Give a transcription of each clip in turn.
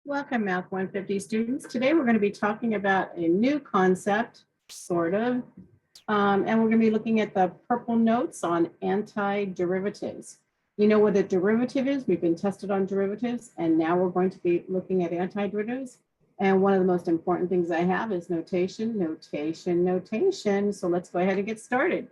Welcome, Math 150 students. Today we're going to be talking about a new concept, sort of, and we're going to be looking at the purple notes on antiderivatives. You know what a derivative is? We've been tested on derivatives, and now we're going to be looking at antiderivatives. And one of the most important things I have is notation, notation, notation. So let's go ahead and get started.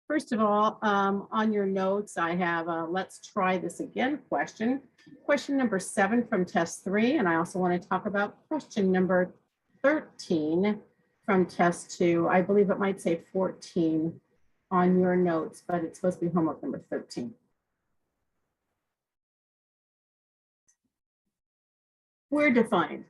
First of all, on your notes, I have a let's try this again question. Question number 7 from test 3. And I also want to talk about question number 13 from test 2. I believe it might say 14 on your notes, but it's supposed to be homework number 13. We're defined.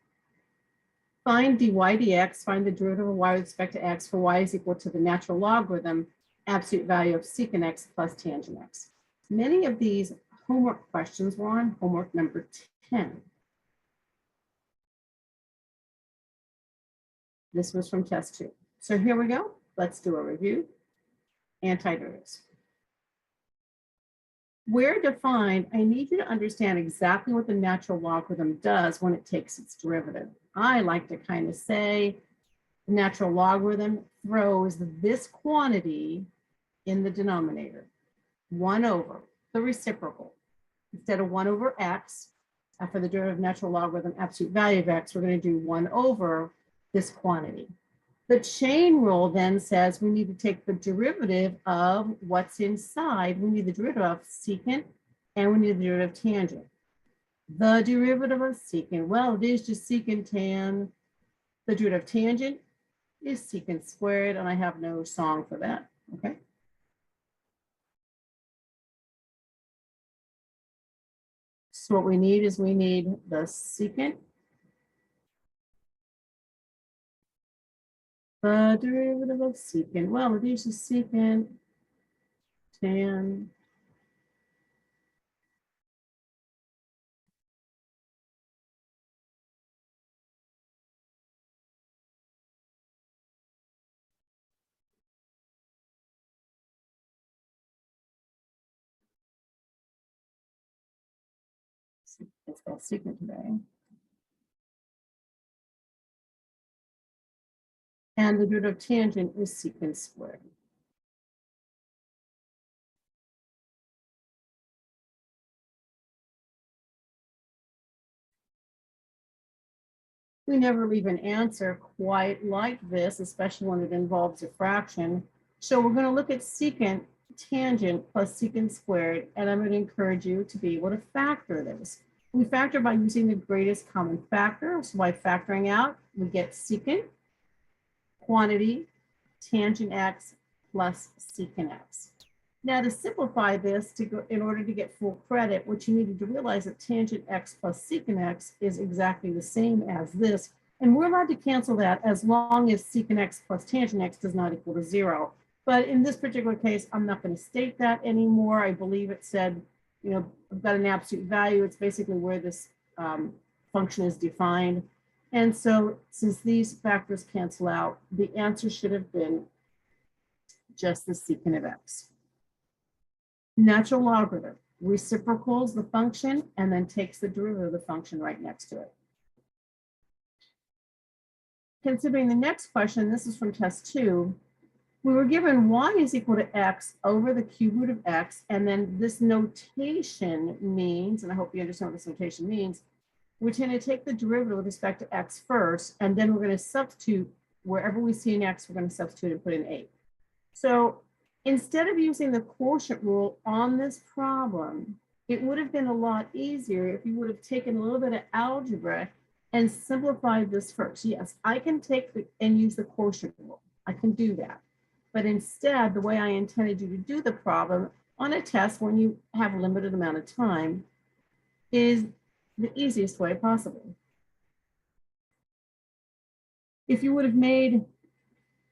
Find dy dx, find the derivative of y with respect to x for y is equal to the natural logarithm absolute value of secant x plus tangent x. Many of these homework questions were on homework number 10. This was from test 2. So here we go. Let's do a review. Antiderivatives. Where defined, I need you to understand exactly what the natural logarithm does when it takes its derivative. I like to kind of say the natural logarithm throws this quantity in the denominator, 1 over the reciprocal. Instead of 1 over x, for the derivative of natural logarithm absolute value of x, we're going to do 1 over this quantity. The chain rule then says we need to take the derivative of what's inside. We need the derivative of secant, and we need the derivative of tangent. The derivative of secant, well, it is just secant tan. The derivative of tangent is secant squared, and I have no song for that, okay? So what we need is we need the secant, the derivative of secant. Well, it is just secant tan. It's called secant today. And the derivative of tangent is secant squared. We never leave an answer quite like this, especially when it involves a fraction. So we're going to look at secant tangent plus secant squared, and I'm going to encourage you to be able to factor this. We factor by using the greatest common factor. So by factoring out, we get secant quantity tangent x plus secant x. Now to simplify this, in order to get full credit, what you needed to realize that tangent x plus secant x is exactly the same as this. And we're allowed to cancel that as long as secant x plus tangent x does not equal to 0. But in this particular case, I'm not going to state that anymore. I believe it said, you know, I've got an absolute value. It's basically where this function is defined. And so since these factors cancel out, the answer should have been just the secant of x. Natural logarithm reciprocals the function and then takes the derivative of the function right next to it. Considering the next question, this is from test 2, we were given y is equal to x over the cube root of x, and then this notation means, and I hope you understand what this notation means, we're going to take the derivative with respect to x first, and then we're going to substitute wherever we see an x, we're going to substitute and put in 8. So instead of using the quotient rule on this problem, it would have been a lot easier if you would have taken a little bit of algebra and simplified this first. Yes, I can take and use the quotient rule. I can do that. But instead, the way I intended you to do the problem on a test when you have a limited amount of time is the easiest way possible. If you would have made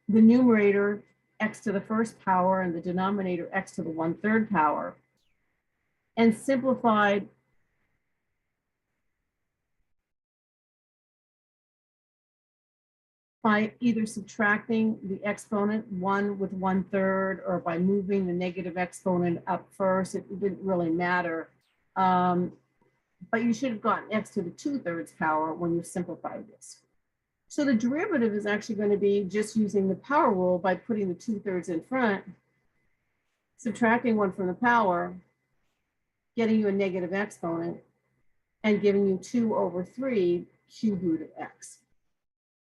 the numerator x to the first power and the denominator x to the 1/3 power and simplified by either subtracting the exponent 1 with 1/3 or by moving the negative exponent up first. It didn't really matter. But you should have gotten x to the 2/3 power when you simplified this. So the derivative is actually going to be just using the power rule by putting the 2/3 in front, subtracting 1 from the power, getting you a negative exponent, and giving you 2/3 cube root of x.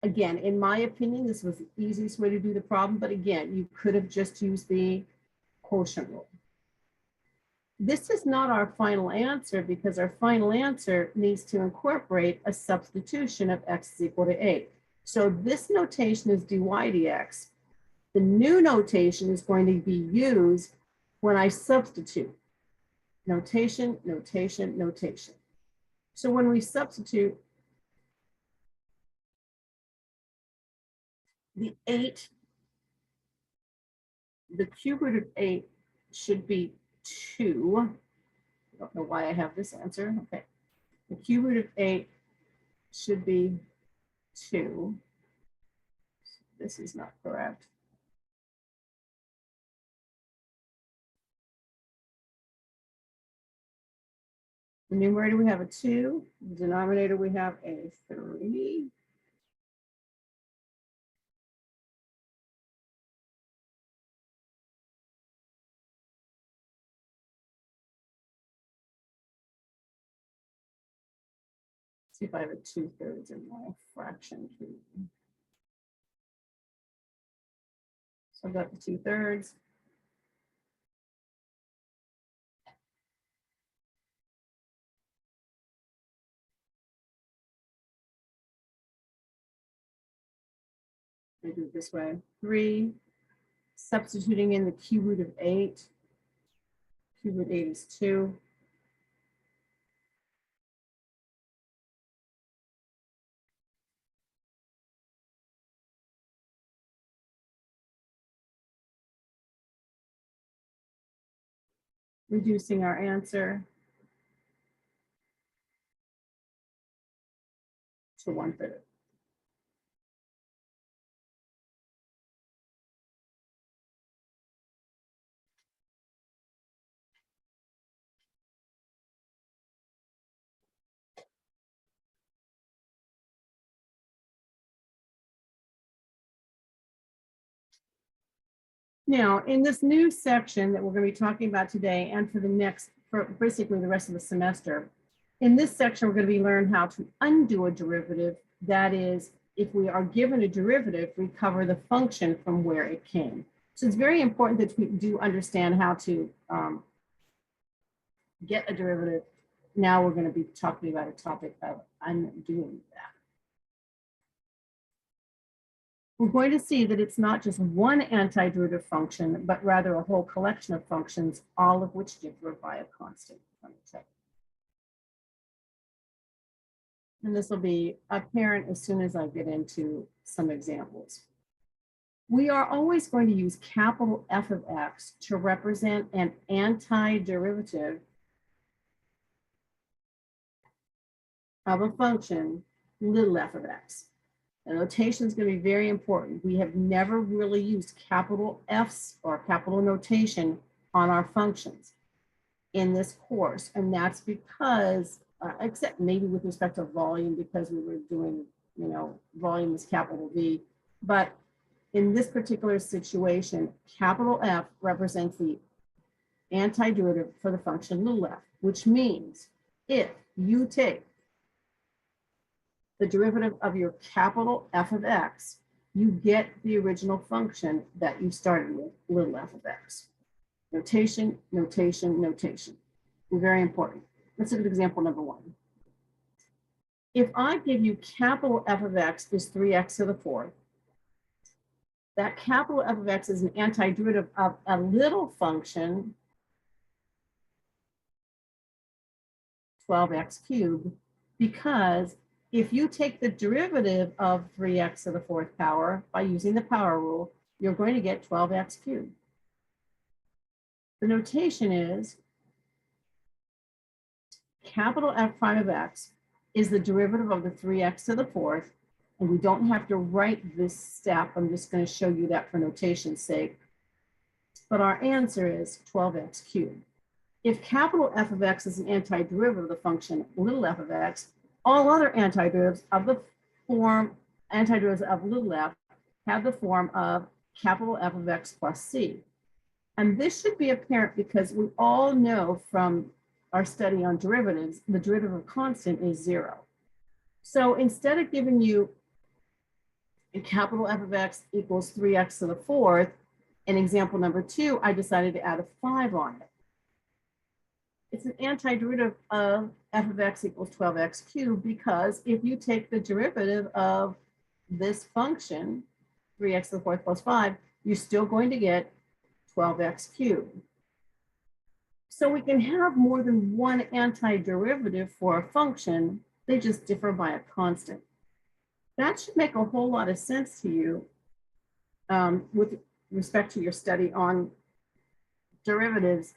Again, in my opinion, this was the easiest way to do the problem, but again, you could have just used the quotient rule. This is not our final answer because our final answer needs to incorporate a substitution of x is equal to 8. So this notation is dy dx. The new notation is going to be used when I substitute. Notation, notation, notation. So when we substitute the 8, the cube root of 8 should be 2. I don't know why I have this answer. Okay. The cube root of 8 should be 2. This is not correct. The numerator, we have a 2. The denominator, we have a 3. See if I have a 2/3 in my fraction key. So I've got the 2/3. I do it this way. 3, substituting in the cube root of 8. Cube root of 8 is 2. Reducing our answer to 1/3. Now, in this new section that we're going to be talking about today and for basically the rest of the semester, in this section, we're going to be learning how to undo a derivative. That is, if we are given a derivative, recover the function from where it came. So it's very important that we do understand how to get a derivative. Now we're going to be talking about a topic of undoing that. We're going to see that it's not just one antiderivative function, but rather a whole collection of functions, all of which differ by a constant. Let me check. And this will be apparent as soon as I get into some examples. We are always going to use capital F of x to represent an antiderivative of a function, little f of x. The notation is going to be very important. We have never really used capital F's or capital notation on our functions in this course. And that's because, except maybe with respect to volume, because we were doing, volume is capital V. But in this particular situation, capital F represents the antiderivative for the function little f, which means if you take the derivative of your capital F of x, you get the original function that you started with, little f of x. Notation, notation, notation. Very important. Let's look at example number 1. If I give you capital F of x is 3x to the 4th, that capital F of x is an antiderivative of a little function, 12x cubed, because if you take the derivative of 3x to the 4th power by using the power rule, you're going to get 12x cubed. The notation is capital F prime of x is the derivative of the 3x to the 4th, And we don't have to write this step. I'm just going to show you that for notation's sake. But our answer is 12x cubed. If capital F of x is an antiderivative of the function little f of x, all other antiderivatives of the form, antiderivatives of little f, have the form of capital F of x plus c. And this should be apparent because we all know from our study on derivatives, the derivative of constant is 0. So instead of giving you a capital F of x equals 3x to the fourth, in example number 2, I decided to add a 5 on it. It's an antiderivative of f of x equals 12x cubed because if you take the derivative of this function, 3x to the fourth plus 5, you're still going to get 12x cubed. So we can have more than one antiderivative for a function, they just differ by a constant. That should make a whole lot of sense to you with respect to your study on derivatives.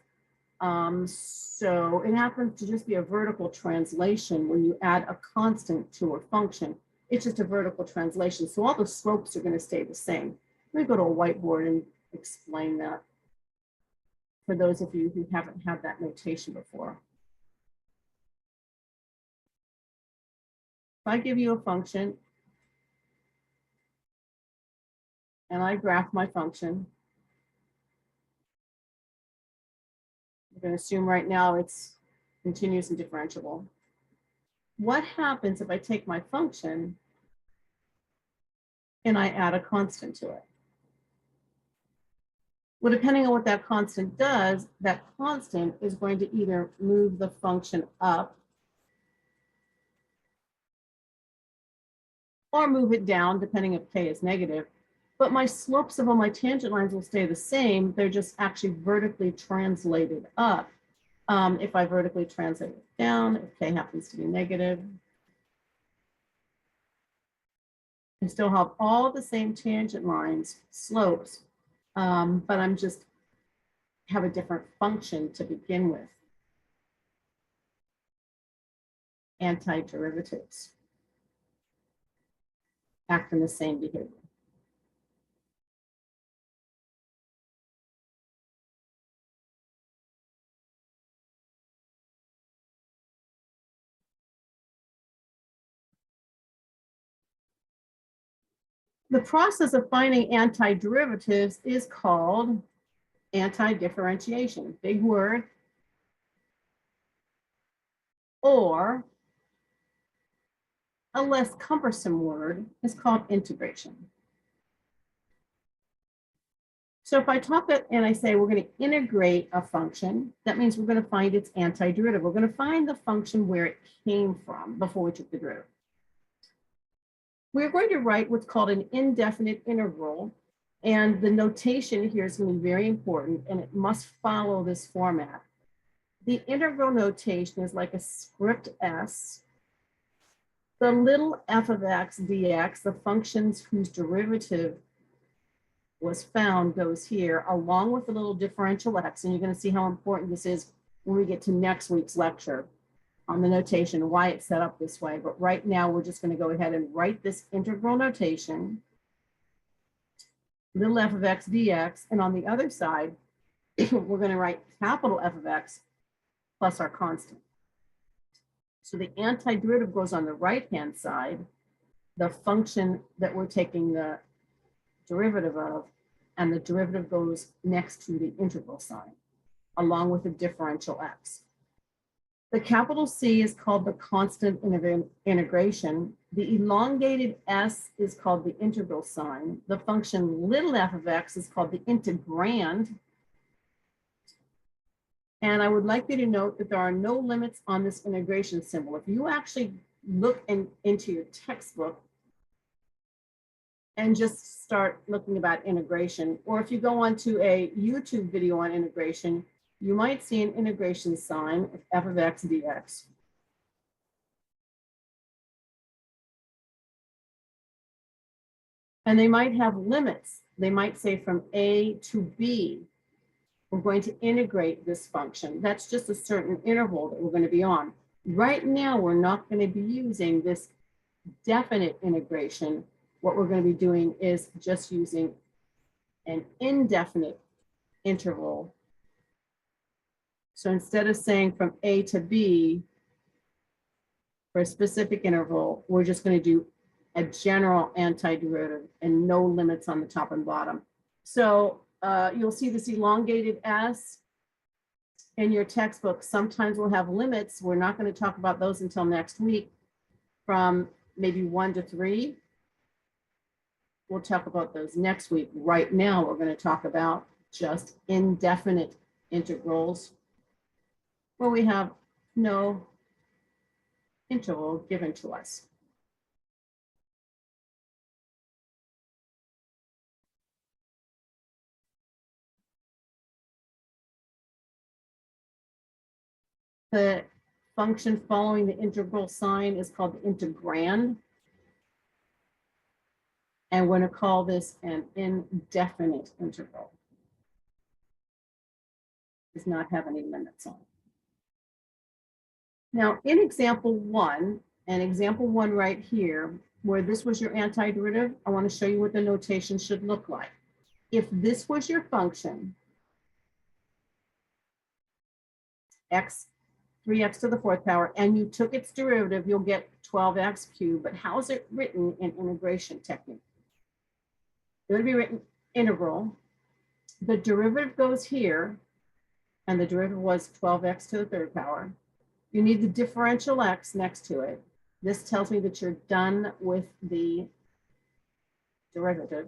So it happens to just be a vertical translation when you add a constant to a function. It's just a vertical translation. So all the slopes are going to stay the same. Let me go to a whiteboard and explain that for those of you who haven't had that notation before. If I give you a function and I graph my function, I'm going to assume right now it's continuous and differentiable. What happens if I take my function and I add a constant to it? Well, depending on what that constant does, that constant is going to either move the function up or move it down, depending if k is negative. But my slopes of all my tangent lines will stay the same. They're just actually vertically translated up. If I vertically translate it down, if k happens to be negative, I still have all the same tangent lines, slopes, but I'm just have a different function to begin with. Antiderivatives act in the same behavior. The process of finding antiderivatives is called antidifferentiation, big word, or a less cumbersome word is called integration. So if I talk it and I say we're going to integrate a function, that means we're going to find its antiderivative. We're going to find the function where it came from before we took the derivative. We're going to write what's called an indefinite integral. And the notation here is going to be very important, and it must follow this format. The integral notation is like a script S. The little f of x dx, the functions whose derivative was found, goes here, along with the little differential x. And you're going to see how important this is when we get to next week's lecture on the notation, why it's set up this way. But right now, we're just going to go ahead and write this integral notation, little f of x dx. And on the other side, we're going to write capital F of x plus our constant. So the antiderivative goes on the right-hand side, the function that we're taking the derivative of, and the derivative goes next to the integral sign, along with the differential x. The capital C is called the constant integration. The elongated S is called the integral sign. The function little f of x is called the integrand. And I would like you to note that there are no limits on this integration symbol. If you actually look into your textbook and just start looking about integration, or if you go onto a YouTube video on integration, you might see an integration sign of f of x dx. And they might have limits. They might say from A to B, we're going to integrate this function. That's just a certain interval that we're going to be on. Right now, we're not going to be using this definite integration, what we're going to be doing is just using an indefinite interval. So instead of saying from A to B for a specific interval, we're just going to do a general antiderivative and no limits on the top and bottom. So you'll see this elongated S in your textbook. Sometimes we'll have limits. We're not going to talk about those until next week from maybe 1 to 3. We'll talk about those next week. Right now, we're going to talk about just indefinite integrals where we have no interval given to us. The function following the integral sign is called the integrand. And we're going to call this an indefinite integral. It does not have any limits on it. Now, in example 1, and example 1 right here, where this was your antiderivative, I want to show you what the notation should look like. If this was your function, x, 3x to the 4th power, and you took its derivative, you'll get 12x cubed. But how is it written in integration technique? It would be written integral. The derivative goes here, and the derivative was 12x to the 3rd power. You need the differential x next to it. This tells me that you're done with the derivative.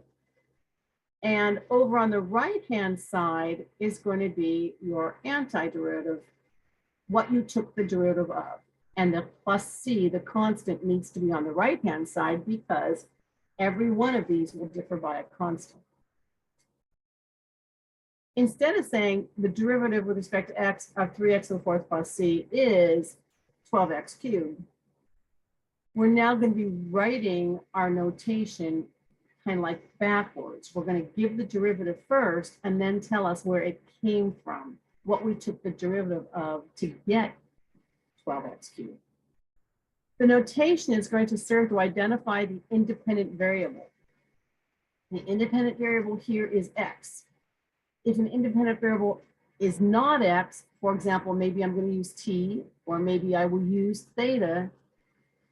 And over on the right-hand side is going to be your antiderivative, what you took the derivative of. And the plus c, the constant, needs to be on the right-hand side because every one of these will differ by a constant. Instead of saying the derivative with respect to x of 3x to the 4th plus c is 12x cubed, we're now going to be writing our notation kind of like backwards. We're going to give the derivative first and then tell us where it came from, what we took the derivative of to get 12x cubed. The notation is going to serve to identify the independent variable. The independent variable here is x. If an independent variable is not x, for example, maybe I'm going to use t, or maybe I will use theta,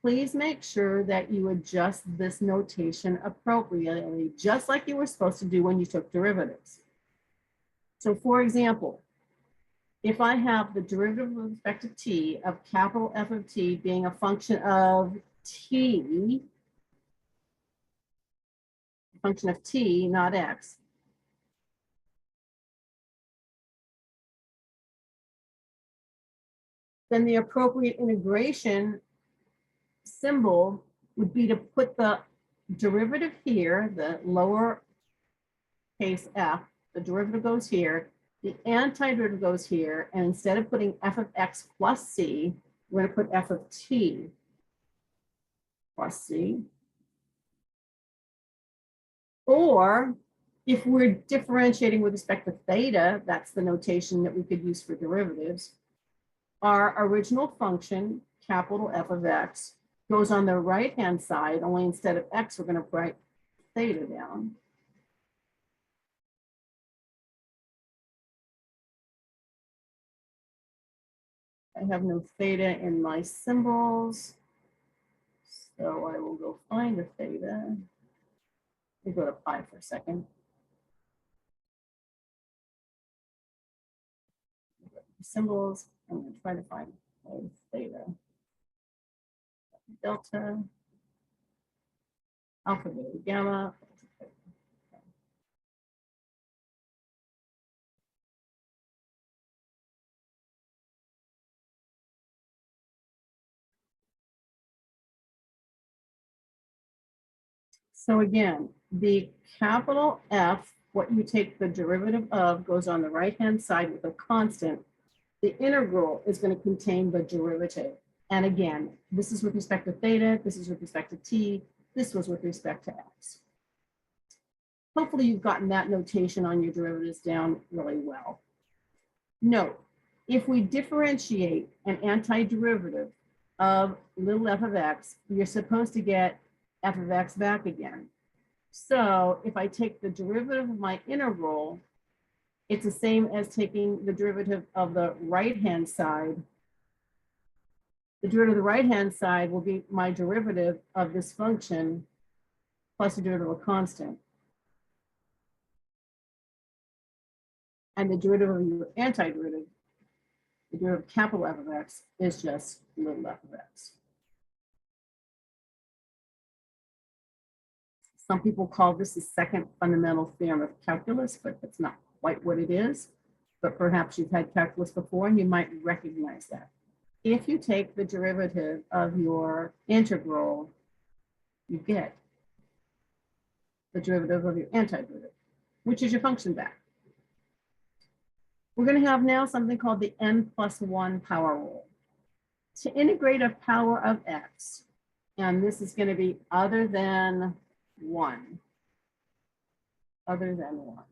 please make sure that you adjust this notation appropriately, just like you were supposed to do when you took derivatives. So for example, if I have the derivative with respect to t of capital F of t being a function of t, function of t, not x, then the appropriate integration symbol would be to put the derivative here, the lower case f, the derivative goes here, the antiderivative goes here, and instead of putting f of x plus c, we're going to put f of t plus c. Or if we're differentiating with respect to theta, that's the notation that we could use for derivatives, our original function, capital F of x, goes on the right-hand side, only instead of x, we're going to write theta down. I have no theta in my symbols, so I will go find a theta. Let me go to pi for a second. Symbols, I'm going to try to find theta. Delta, alpha, beta, gamma. So again, the capital F, what you take the derivative of, goes on the right-hand side with a constant. The integral is going to contain the derivative. And again, this is with respect to theta, this is with respect to t, this was with respect to x. Hopefully you've gotten that notation on your derivatives down really well. Note, if we differentiate an antiderivative of little f of x, you're supposed to get f of x back again. So if I take the derivative of my integral, it's the same as taking the derivative of the right-hand side. The derivative of the right-hand side will be my derivative of this function plus the derivative of a constant. And the derivative of your antiderivative, the derivative of capital F of x, is just little f of x. Some people call this the second fundamental theorem of calculus, but that's not quite what it is. But perhaps you've had calculus before and you might recognize that. If you take the derivative of your integral, you get the derivative of your antiderivative, which is your function back. We're going to have now something called the n+1 power rule. To integrate a power of x, and this is going to be other than 1. Other than 1.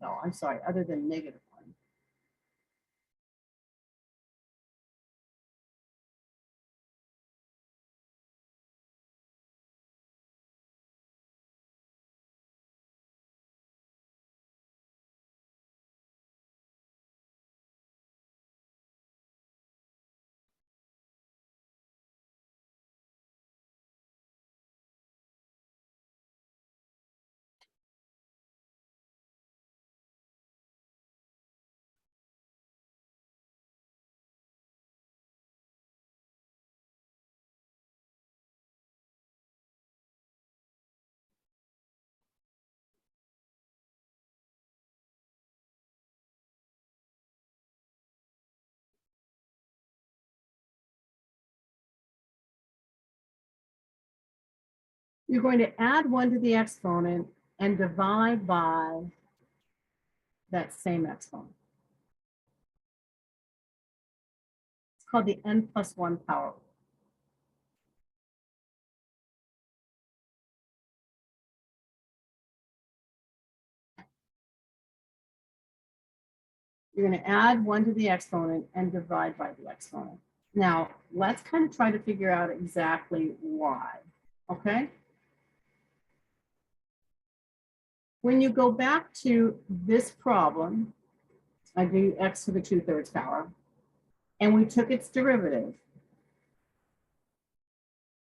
No, I'm sorry, other than -1. You're going to add 1 to the exponent and divide by that same exponent. It's called the n+1 power rule. You're going to add 1 to the exponent and divide by the exponent. Now, let's kind of try to figure out exactly why, okay? When you go back to this problem, I do x to the 2/3 power, and we took its derivative.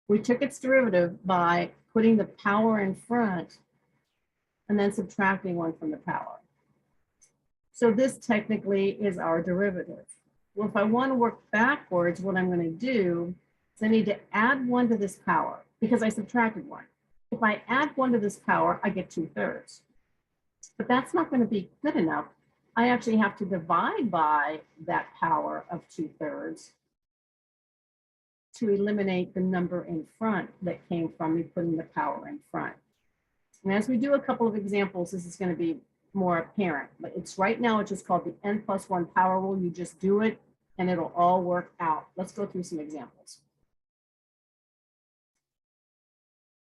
We took its derivative by putting the power in front and then subtracting 1 from the power. So this technically is our derivative. Well, if I want to work backwards, what I'm going to do is I need to add 1 to this power because I subtracted 1. If I add 1 to this power, I get 2/3. But that's not going to be good enough. I actually have to divide by that power of 2/3 to eliminate the number in front that came from me putting the power in front. And as we do a couple of examples, this is going to be more apparent, but it's right now, it's just called the n+1 power rule. You just do it and it'll all work out. Let's go through some examples.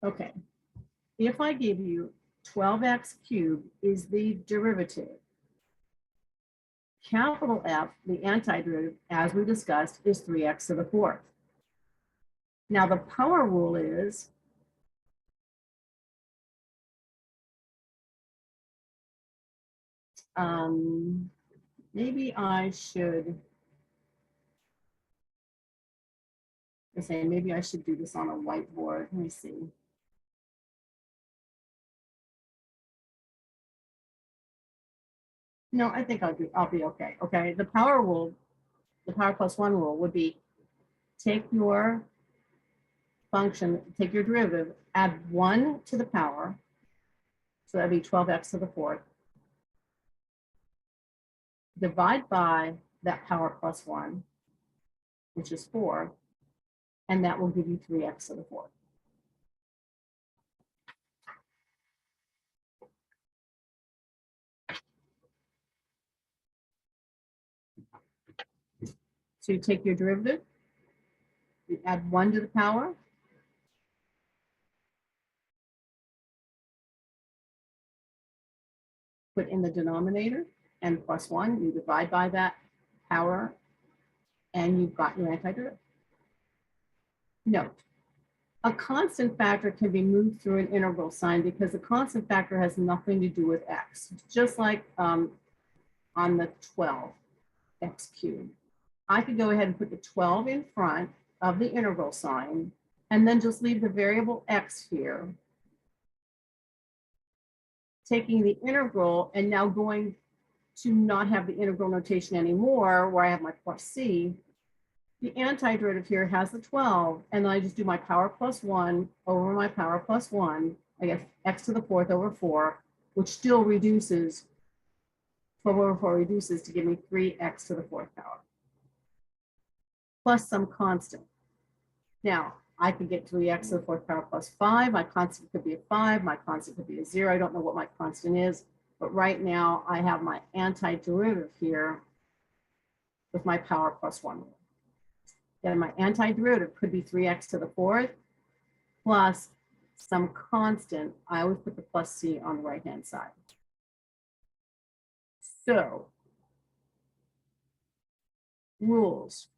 Okay, if I give you 12x cubed is the derivative, capital F, the antiderivative, as we discussed, is 3x to the 4th. Now the power rule is maybe I should say, maybe I should do this on a whiteboard. Let me see. No, I think I'll be okay. Okay, the power rule, the power +1 rule would be take your function, take your derivative, add 1 to the power, so that'd be 12x to the 4th, divide by that power +1, which is 4, and that will give you 3x to the 4th. So you take your derivative, add 1 to the power. Put in the denominator, n plus 1. You divide by that power, and you've got your antiderivative. Note, a constant factor can be moved through an integral sign because the constant factor has nothing to do with x. Just like on the 12, x cubed. I could go ahead and put the 12 in front of the integral sign and then just leave the variable x here, taking the integral and now going to not have the integral notation anymore where I have my plus c. The antiderivative here has the 12, and then I just do my power plus 1 over my power plus 1. I get x to the 4th over 4, which still reduces, 12 over 4 reduces to give me 3x to the 4th power, plus some constant. Now, I could get 3x to the 4th power plus 5. My constant could be a 5. My constant could be a 0. I don't know what my constant is, but right now I have my antiderivative here with my power plus 1 rule. Then my antiderivative could be 3x to the 4th plus some constant. I always put the plus c on the right-hand side. So, rules.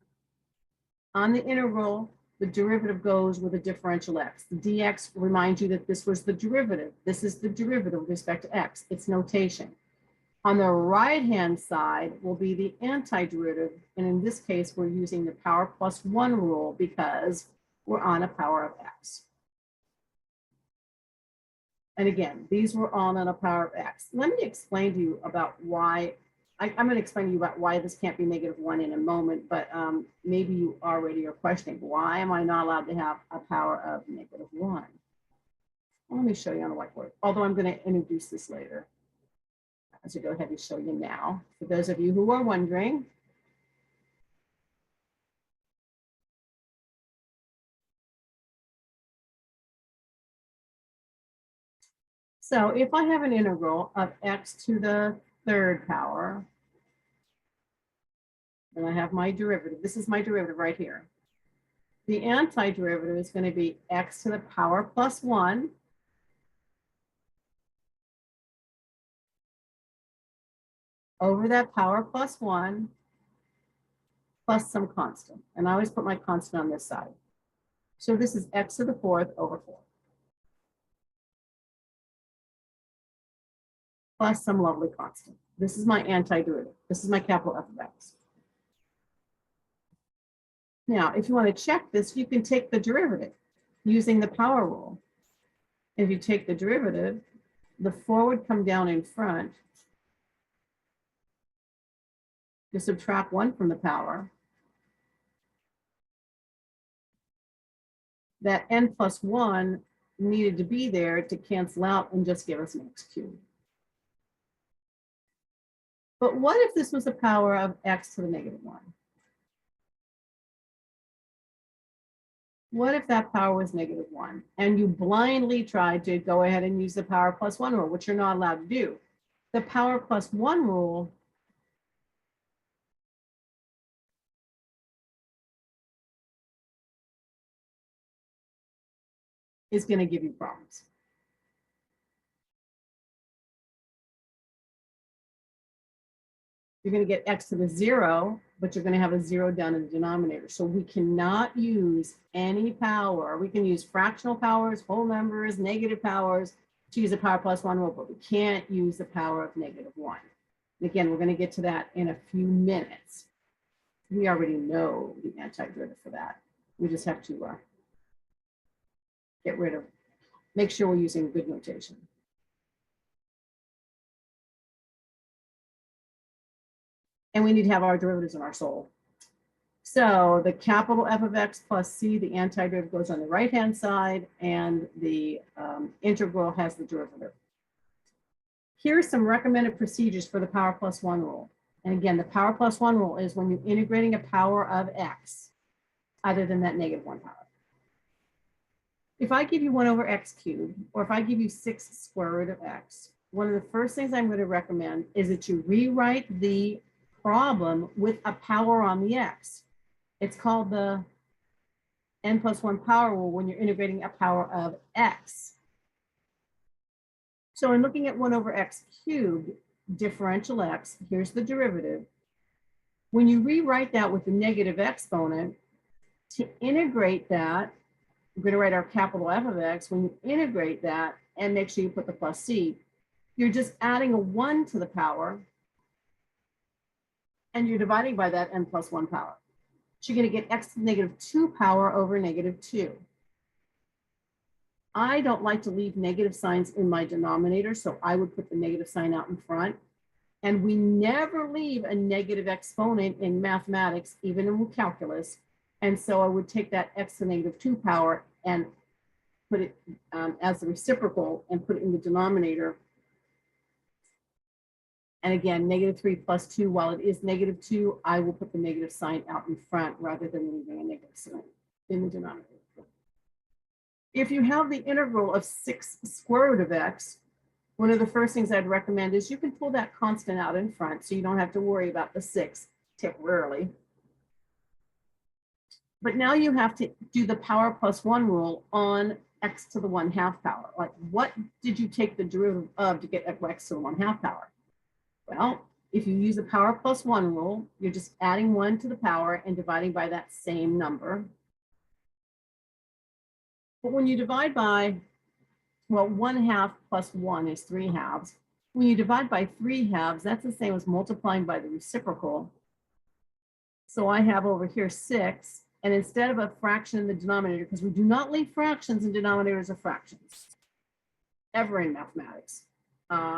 On the integral, the derivative goes with a differential x. The dx reminds you that this was the derivative. This is the derivative with respect to x. It's notation. On the right-hand side will be the antiderivative, and in this case, we're using the power plus 1 rule because we're on a power of x. And again, these were all on a power of x. Let me explain to you about why, I'm going to explain to you about why this can't be -1 in a moment, but maybe you already are questioning, why am I not allowed to have a power of -1? Well, let me show you on the whiteboard, although I'm going to introduce this later. So go ahead and show you now. For those of you who are wondering, so if I have an integral of x to the 3rd power, and I have my derivative, this is my derivative right here. The antiderivative is going to be x to the power plus 1 over that power plus 1 plus some constant. And I always put my constant on this side. So this is x to the 4th over 4. Plus some lovely constant. This is my antiderivative. This is my capital F of x. Now, if you want to check this, you can take the derivative using the power rule. If you take the derivative, the 4 would come down in front. You subtract 1 from the power. That n plus 1 needed to be there to cancel out and just give us an x cubed. But what if this was the power of x to the -1? What if that power was -1 and you blindly tried to go ahead and use the power plus 1 rule, which you're not allowed to do? The power plus 1 rule is going to give you problems. You're going to get x to the 0, but you're going to have a 0 down in the denominator. So we cannot use any power. We can use fractional powers, whole numbers, negative powers to use the power plus 1 rule, but we can't use the power of -1. And again, we're going to get to that in a few minutes. We already know the antiderivative for that. We just have to get rid of, make sure we're using good notation. And we need to have our derivatives in our soul. So the capital F of x plus c, the antiderivative goes on the right-hand side, and the integral has the derivative. Here's some recommended procedures for the power plus 1 rule. And again, the power plus 1 rule is when you're integrating a power of x, other than that -1 power. If I give you 1 over x cubed, or if I give you 6 square root of x, one of the first things I'm going to recommend is that you rewrite the problem with a power on the x. It's called the n plus 1 power rule when you're integrating a power of x. So in looking at 1 over x cubed, differential x, here's the derivative. When you rewrite that with the negative exponent, to integrate that, we're going to write our capital F of x. When you integrate that, and make sure you put the plus c, you're just adding a 1 to the power, and you're dividing by that n plus 1 power. So you're going to get x to the negative 2 power over negative 2. I don't like to leave negative signs in my denominator, so I would put the negative sign out in front. And we never leave a negative exponent in mathematics, even in calculus. And so I would take that x to the negative 2 power and put it as the reciprocal and put it in the denominator. And again, negative 3 plus 2, while it is negative 2, I will put the negative sign out in front rather than leaving a negative sign in the denominator. If you have the integral of 6 square root of x, one of the first things I'd recommend is you can pull that constant out in front so you don't have to worry about the 6 temporarily. But now you have to do the power plus 1 rule on x to the 1/2 power. Like, what did you take the derivative of to get x to the 1/2 power? Well, if you use the power plus 1 rule, you're just adding 1 to the power and dividing by that same number. But when you divide by, well, 1/2 plus 1 is 3/2. When you divide by 3/2, that's the same as multiplying by the reciprocal. So I have over here 6. And instead of a fraction in the denominator, because we do not leave fractions in denominators of fractions, ever in mathematics.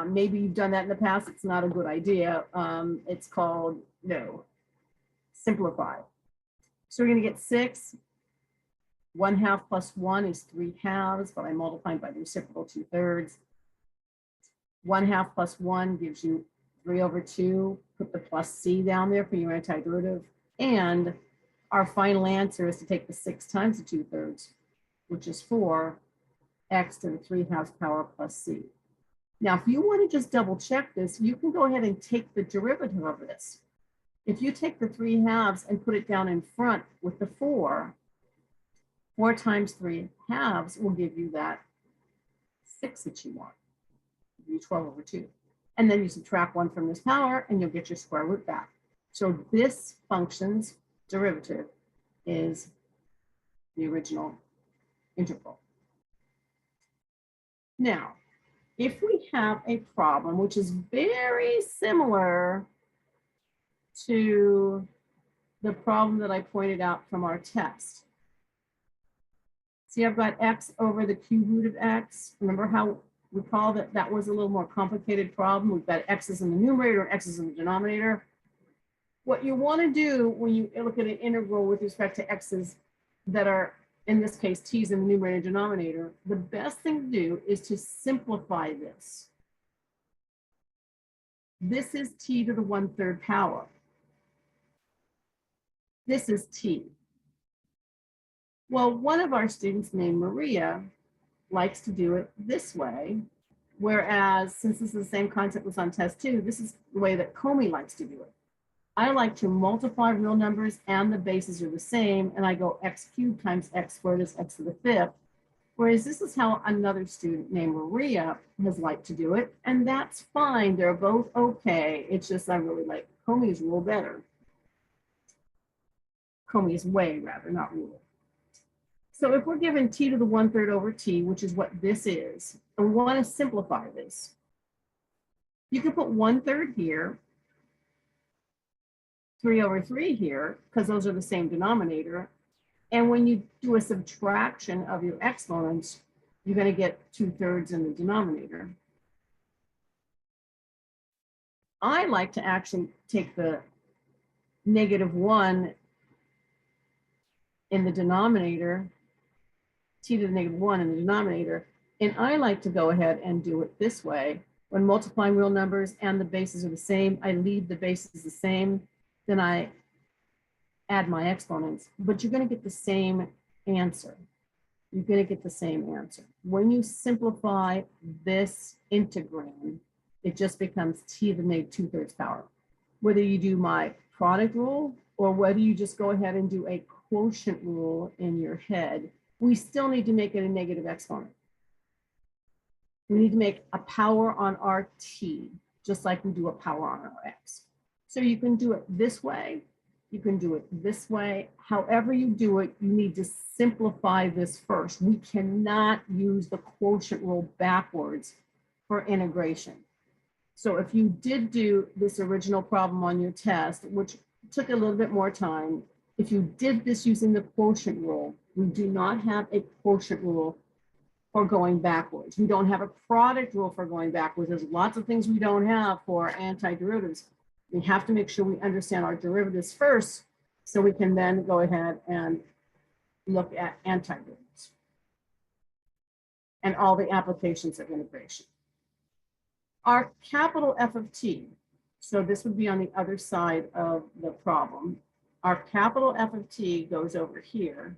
Maybe you've done that in the past. It's not a good idea. It's called, simplify. So we're going to get 6. 1/2 plus 1 is 3/2, but I multiply by the reciprocal 2/3. 1/2 plus 1 gives you 3 over 2. Put the plus c down there for your antiderivative. And our final answer is to take the 6 times the 2/3, which is 4, x to the 3/2 power plus c. Now, if you want to just double check this, you can go ahead and take the derivative of this. If you take the 3/2 and put it down in front with the 4 times 3/2 will give you that 6 that you want. Give you 12 over 2. And then you subtract 1 from this power and you'll get your square root back. So this function's derivative is the original integral. Now, if we have a problem which is very similar to the problem that I pointed out from our test. See, I've got x over the cube root of x. Remember how we call that was a little more complicated problem. We've got x's in the numerator and x's in the denominator. What you want to do when you look at an integral with respect to x's that are, in this case, t's in the numerator and denominator, the best thing to do is to simplify this. This is t to the 1/3 power. This is t. Well, one of our students named Maria likes to do it this way, whereas since this is the same concept was on test 2, this is the way that Comey likes to do it. I like to multiply real numbers and the bases are the same, and I go x cubed times x squared is x to the 5th, whereas this is how another student named Maria has liked to do it, and that's fine. They're both okay. It's just I really like Comey's rule better. Comey's way, rather, not rule. So if we're given t to the 1/3 over t, which is what this is, and we want to simplify this, you can put 1/3 here, 3 over 3 here, because those are the same denominator. And when you do a subtraction of your exponents, you're going to get 2/3 in the denominator. I like to actually take the -1 in the denominator, t to the -1 in the denominator, and I like to go ahead and do it this way. When multiplying real numbers and the bases are the same, I leave the bases the same, then I add my exponents, but you're going to get the same answer. You're going to get the same answer. When you simplify this integrand, it just becomes t to the -2/3 power. Whether you do my product rule or whether you just go ahead and do a quotient rule in your head, we still need to make it a negative exponent. We need to make a power on our t, just like we do a power on our x. So you can do it this way, you can do it this way. However you do it, you need to simplify this first. We cannot use the quotient rule backwards for integration. So if you did do this original problem on your test, which took a little bit more time, if you did this using the quotient rule, we do not have a quotient rule for going backwards. We don't have a product rule for going backwards. There's lots of things we don't have for antiderivatives. We have to make sure we understand our derivatives first so we can then go ahead and look at antiderivatives and all the applications of integration. Our capital F of t, so this would be on the other side of the problem. Our capital F of t goes over here.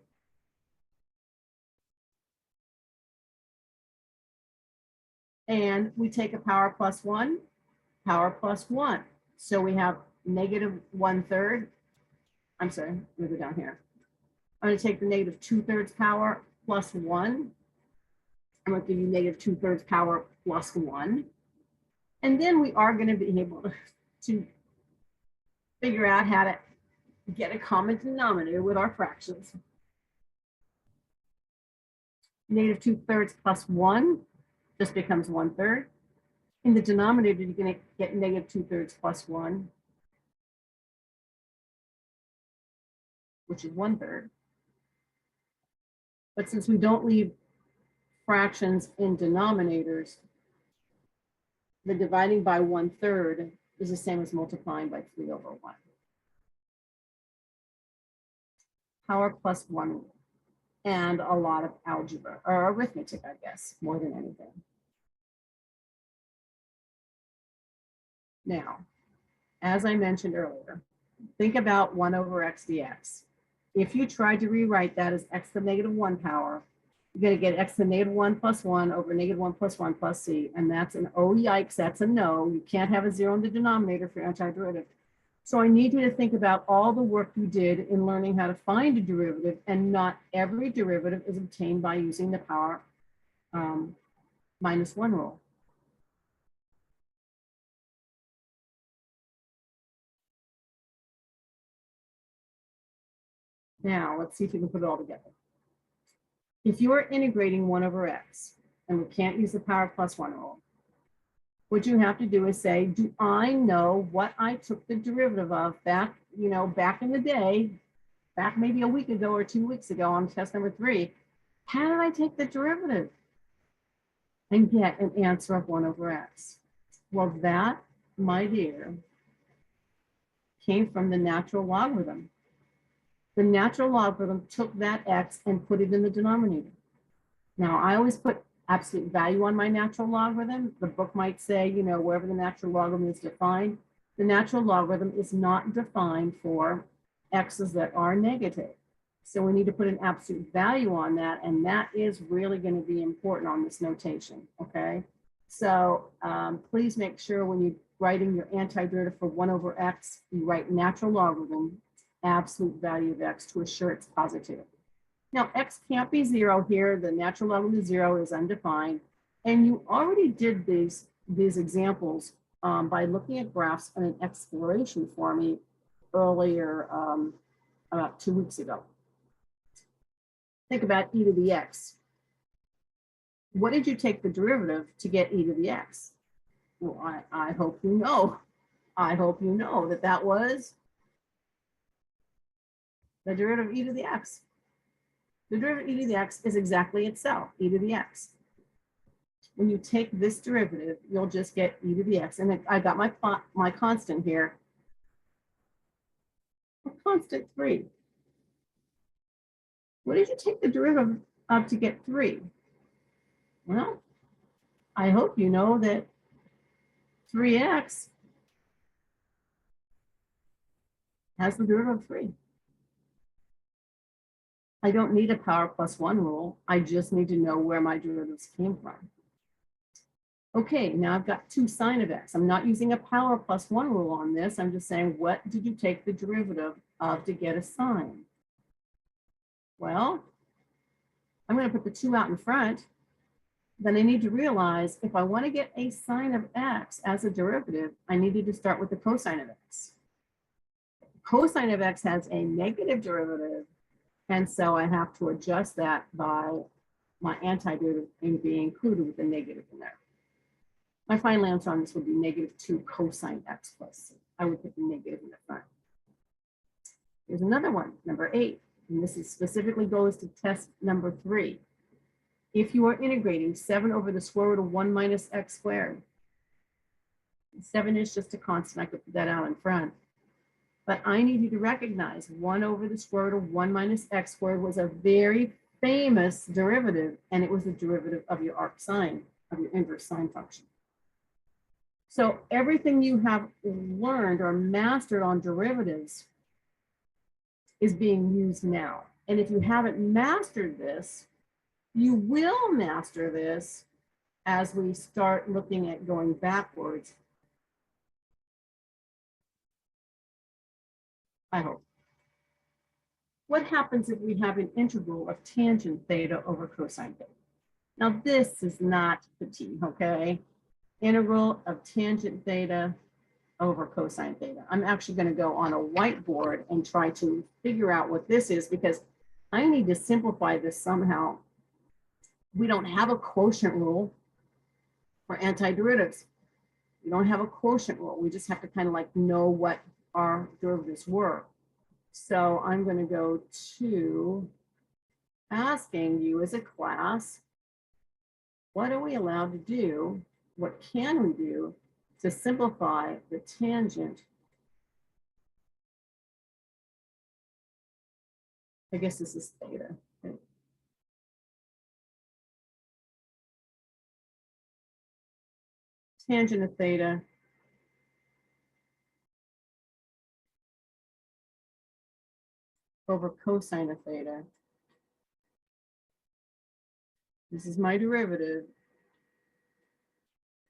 And we take a power plus 1, power plus 1. So we have negative 1/3. I'm sorry, let me go down here. I'm going to take the negative 2/3 power plus 1. I'm going to give you negative 2/3 power plus 1. And then we are going to be able to figure out how to get a common denominator with our fractions. Negative 2/3 plus 1 just becomes 1/3. In the denominator, you're going to get negative 2/3 plus 1, which is 1/3. But since we don't leave fractions in denominators, the dividing by 1/3 is the same as multiplying by 3/1. Power plus 1 and a lot of algebra or arithmetic, I guess, more than anything. Now, as I mentioned earlier, think about 1/x dx. If you tried to rewrite that as x to the negative 1 power, you're going to get x to the negative 1 plus 1 over negative 1 plus 1 plus c. And that's an oh yikes, that's a no. You can't have a 0 in the denominator for antiderivative. So I need you to think about all the work you did in learning how to find a derivative, and not every derivative is obtained by using the power minus 1 rule. Now, let's see if we can put it all together. If you are integrating 1/x, and we can't use the power plus 1 rule, what you have to do is say, do I know what I took the derivative of back in the day, back maybe a week ago or 2 weeks ago on test number 3? How did I take the derivative and get an answer of 1/x? Well, that, my dear, came from the natural logarithm. The natural logarithm took that x and put it in the denominator. Now, I always put absolute value on my natural logarithm. The book might say, wherever the natural logarithm is defined. The natural logarithm is not defined for x's that are negative. So we need to put an absolute value on that, and that is really going to be important on this notation, okay? So please make sure when you're writing your antiderivative for 1/x, you write natural logarithm, absolute value of x to assure its positivity. Now, x can't be 0 here. The natural logarithm of 0 is undefined. And you already did these examples by looking at graphs on an exploration for me earlier, about 2 weeks ago. Think about e to the x. What did you take the derivative to get e to the x? Well, I hope you know. I hope you know that that was the derivative of e to the x. The derivative of e to the x is exactly itself, e to the x. When you take this derivative, you'll just get e to the x. And I got my constant here, a constant 3. What did you take the derivative of to get 3? Well, I hope you know that 3x has the derivative of 3. I don't need a power plus 1 rule. I just need to know where my derivatives came from. Okay, now I've got 2 sine of x. I'm not using a power plus 1 rule on this. I'm just saying, what did you take the derivative of to get a sine? Well, I'm going to put the 2 out in front. Then I need to realize if I want to get a sine of x as a derivative, I needed to start with the cosine of x. Cosine of x has a negative derivative, and so I have to adjust that by my antiderivative and being included with a negative in there. My final answer on this would be -2 cosine x plus c. I would put the negative in the front. Here's another one, number 8, and this is specifically goes to test number 3. If you are integrating 7 over the square root of 1 minus x squared, 7 is just a constant, I could put that out in front. But I need you to recognize 1 over the square root of 1 minus x squared was a very famous derivative, and it was the derivative of your arc sine, of your inverse sine function. So everything you have learned or mastered on derivatives is being used now. And if you haven't mastered this, you will master this as we start looking at going backwards. I hope. What happens if we have an integral of tangent theta over cosine theta? Now this is not petite, okay? Integral of tangent theta over cosine theta. I'm actually going to go on a whiteboard and try to figure out what this is because I need to simplify this somehow. We don't have a quotient rule for antiderivatives. We don't have a quotient rule. We just have to kind of like know what our derivatives were. So I'm going to go to asking you as a class, what are we allowed to do? What can we do to simplify the tangent? I guess this is theta. Okay. Tangent of theta over cosine of theta. This is my derivative.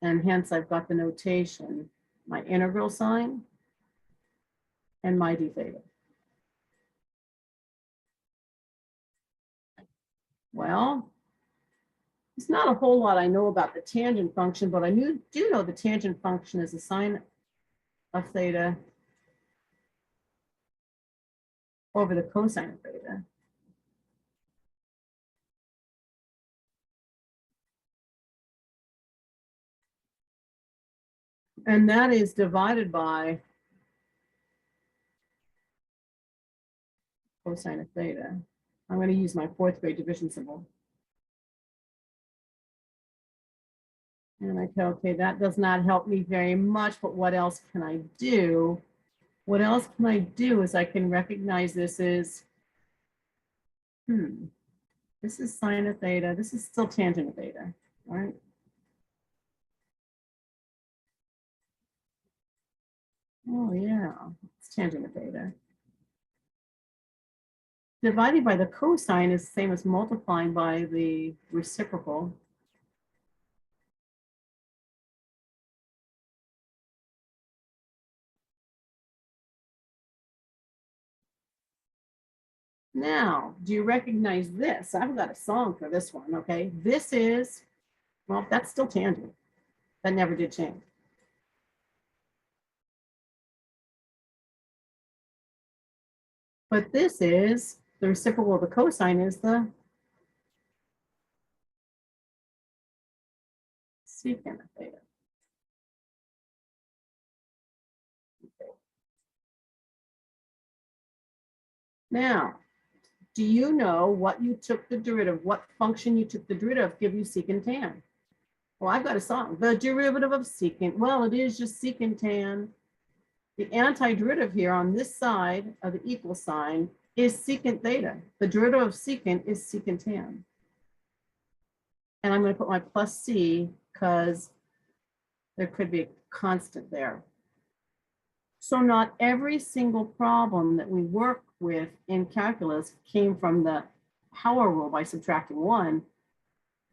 And hence I've got the notation, my integral sign and my d theta. Well, it's not a whole lot I know about the tangent function, but I do know the tangent function is a sine of theta over the cosine of theta. And that is divided by cosine of theta. I'm going to use my 4th grade division symbol. And I go, okay, that does not help me very much, but what else can I do? What else can I do is I can recognize this is, this is sine of theta. This is still tangent of theta, all right? Oh yeah, it's tangent of theta. Divided by the cosine is the same as multiplying by the reciprocal. Now, do you recognize this? I've got a song for this one, okay? This is, well, that's still tangent. That never did change. But this is, the reciprocal of the cosine is the secant of theta. Okay. Now, do you know what you took the derivative, what function you took the derivative of give you secant tan? Well, I've got a song. The derivative of secant, well, it is just secant tan. The antiderivative here on this side of the equal sign is secant theta. The derivative of secant is secant tan. And I'm going to put my plus c because there could be a constant there. So not every single problem that we work with in calculus came from the power rule by subtracting 1.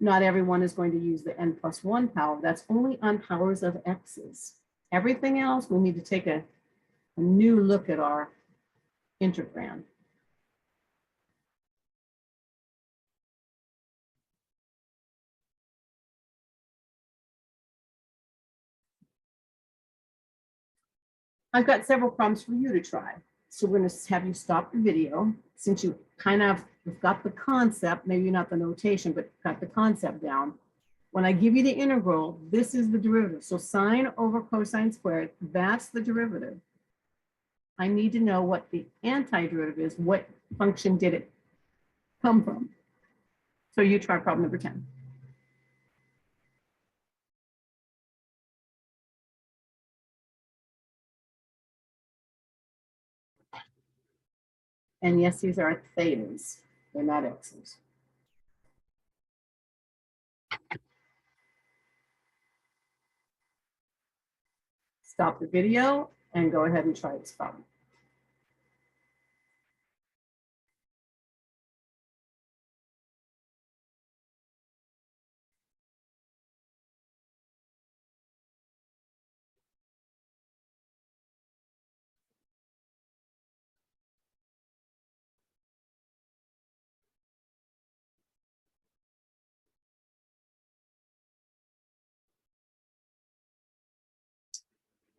Not everyone is going to use the n plus 1 power. That's only on powers of x's. Everything else, we need to take a new look at our integrand. I've got several problems for you to try. So we're going to have you stop the video since you kind of got the concept, maybe not the notation, but got the concept down. When I give you the integral, this is the derivative. So sine over cosine squared, that's the derivative. I need to know what the antiderivative is. What function did it come from? So you try problem number 10. And yes, these are thetas. They're not x's. Stop the video and go ahead and try this problem.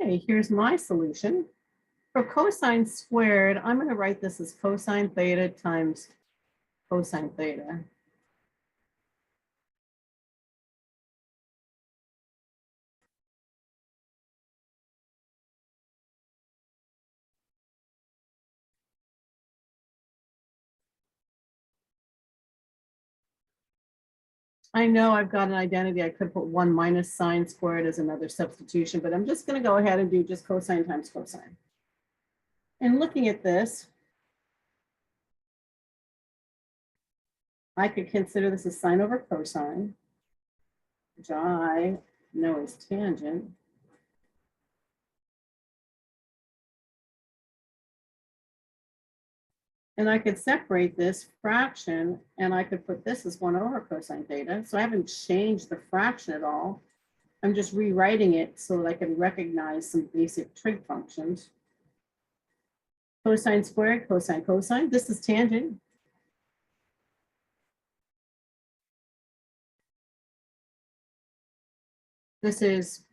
Okay, here's my solution. For cosine squared, I'm going to write this as cosine theta times cosine theta. I know I've got an identity. I could put 1 minus sine squared as another substitution, but I'm just going to go ahead and do just cosine times cosine. And looking at this, I could consider this as sine over cosine, which I know is tangent. And I could separate this fraction and I could put this as 1 over cosine theta. So I haven't changed the fraction at all. I'm just rewriting it so that I can recognize some basic trig functions. Cosine squared, cosine, cosine. This is tangent. This is,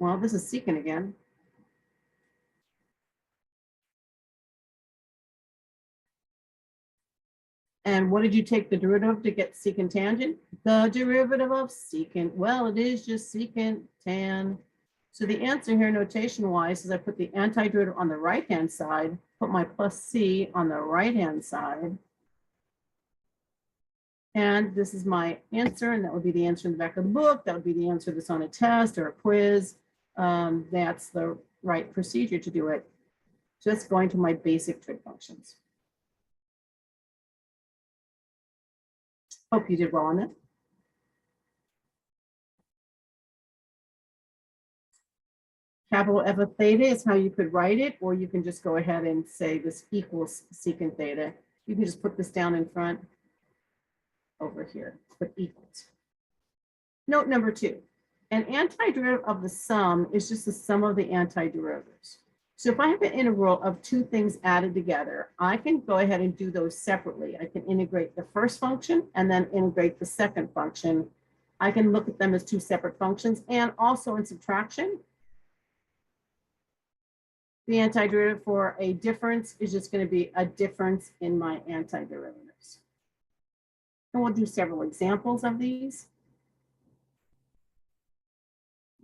well, this is secant again. And what did you take the derivative to get secant tangent? The derivative of secant. Well, it is just secant tan. So the answer here notation-wise is I put the antiderivative on the right-hand side, put my plus c on the right-hand side. And this is my answer, and that would be the answer in the back of the book. That would be the answer that's on a test or a quiz. That's the right procedure to do it. Just going to my basic trig functions. Hope you did well on that. Capital F of theta is how you could write it, or you can just go ahead and say this equals secant theta. You can just put this down in front over here, put equals. Note number 2, an antiderivative of the sum is just the sum of the antiderivatives. So if I have an integral of 2 things added together, I can go ahead and do those separately. I can integrate the first function and then integrate the second function. I can look at them as 2 separate functions, and also in subtraction, the antiderivative for a difference is just going to be a difference in my antiderivatives. And we'll do several examples of these.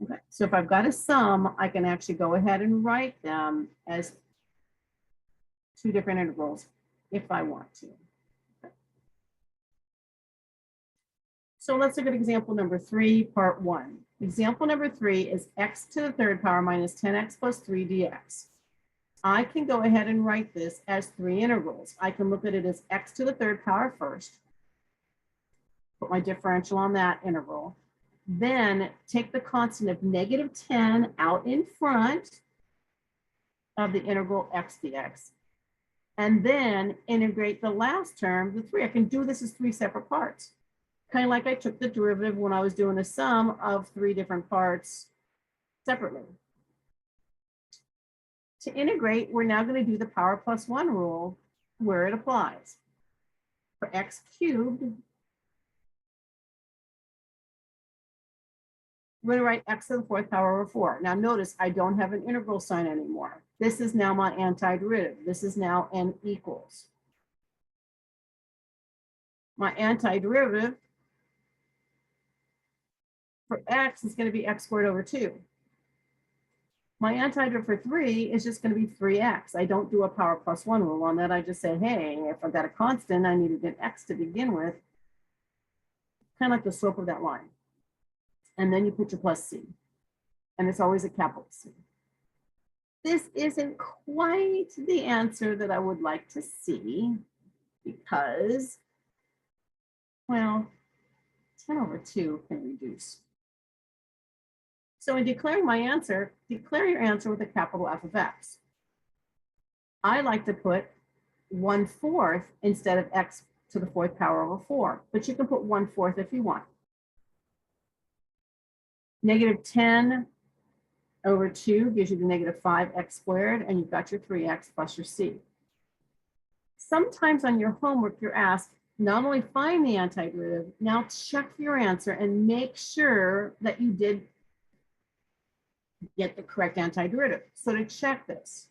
Okay, so if I've got a sum, I can actually go ahead and write them as 2 different integrals if I want to. Okay. So let's look at example number 3, part 1. Example number 3 is x to the 3rd power minus 10x plus 3 dx. I can go ahead and write this as 3 integrals. I can look at it as x to the 3rd power first, put my differential on that integral, then take the constant of negative 10 out in front of the integral x dx, and then integrate the last term, the 3. I can do this as 3 separate parts, kind of like I took the derivative when I was doing a sum of 3 different parts separately. To integrate, we're now going to do the power plus 1 rule where it applies. For x cubed, we're going to write x to the 4th power over 4. Now notice I don't have an integral sign anymore. This is now my antiderivative. This is now n equals. My antiderivative for x is going to be x squared over 2. My antiderivative for 3 is just going to be 3x. I don't do a power plus 1 rule on that. I just say, hey, if I've got a constant, I need to get x to begin with, kind of like the slope of that line. And then you put your plus c. And it's always a capital C. This isn't quite the answer that I would like to see because, well, 10 over 2 can reduce. So in declaring my answer, declare your answer with a capital F of x. I like to put 1/4 instead of x to the 4th power over 4, but you can put 1/4 if you want. Negative 10 over 2 gives you the negative 5x squared, and you've got your 3x plus your c. Sometimes on your homework, you're asked, not only find the antiderivative, now check your answer and make sure that you did get the correct antiderivative. So to check this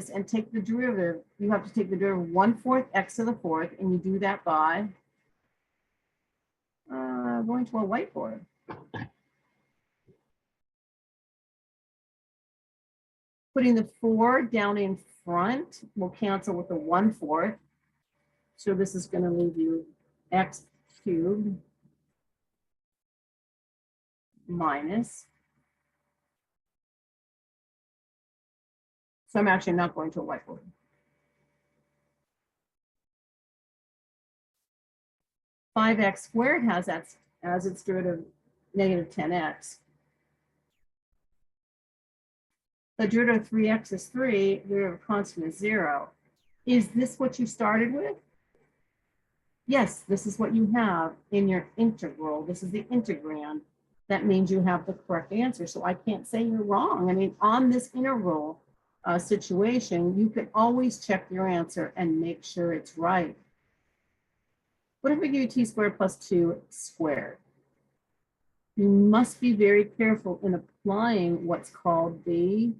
and take the derivative, you have to take the derivative 1/4 x to the 4th, and you do that by going to a whiteboard. Putting the 4 down in front will cancel with the 1/4. So this is going to leave you x cubed minus. So I'm actually not going to a whiteboard. (5x squared) has that as its derivative negative 10x. The derivative of 3x is 3, the derivative of constant is 0. Is this what you started with? Yes, this is what you have in your integral. This is the integrand. That means you have the correct answer. So I can't say you're wrong. I mean, on this integral situation, you can always check your answer and make sure it's right. What if we give you t squared plus 2 squared? You must be very careful in applying what's called the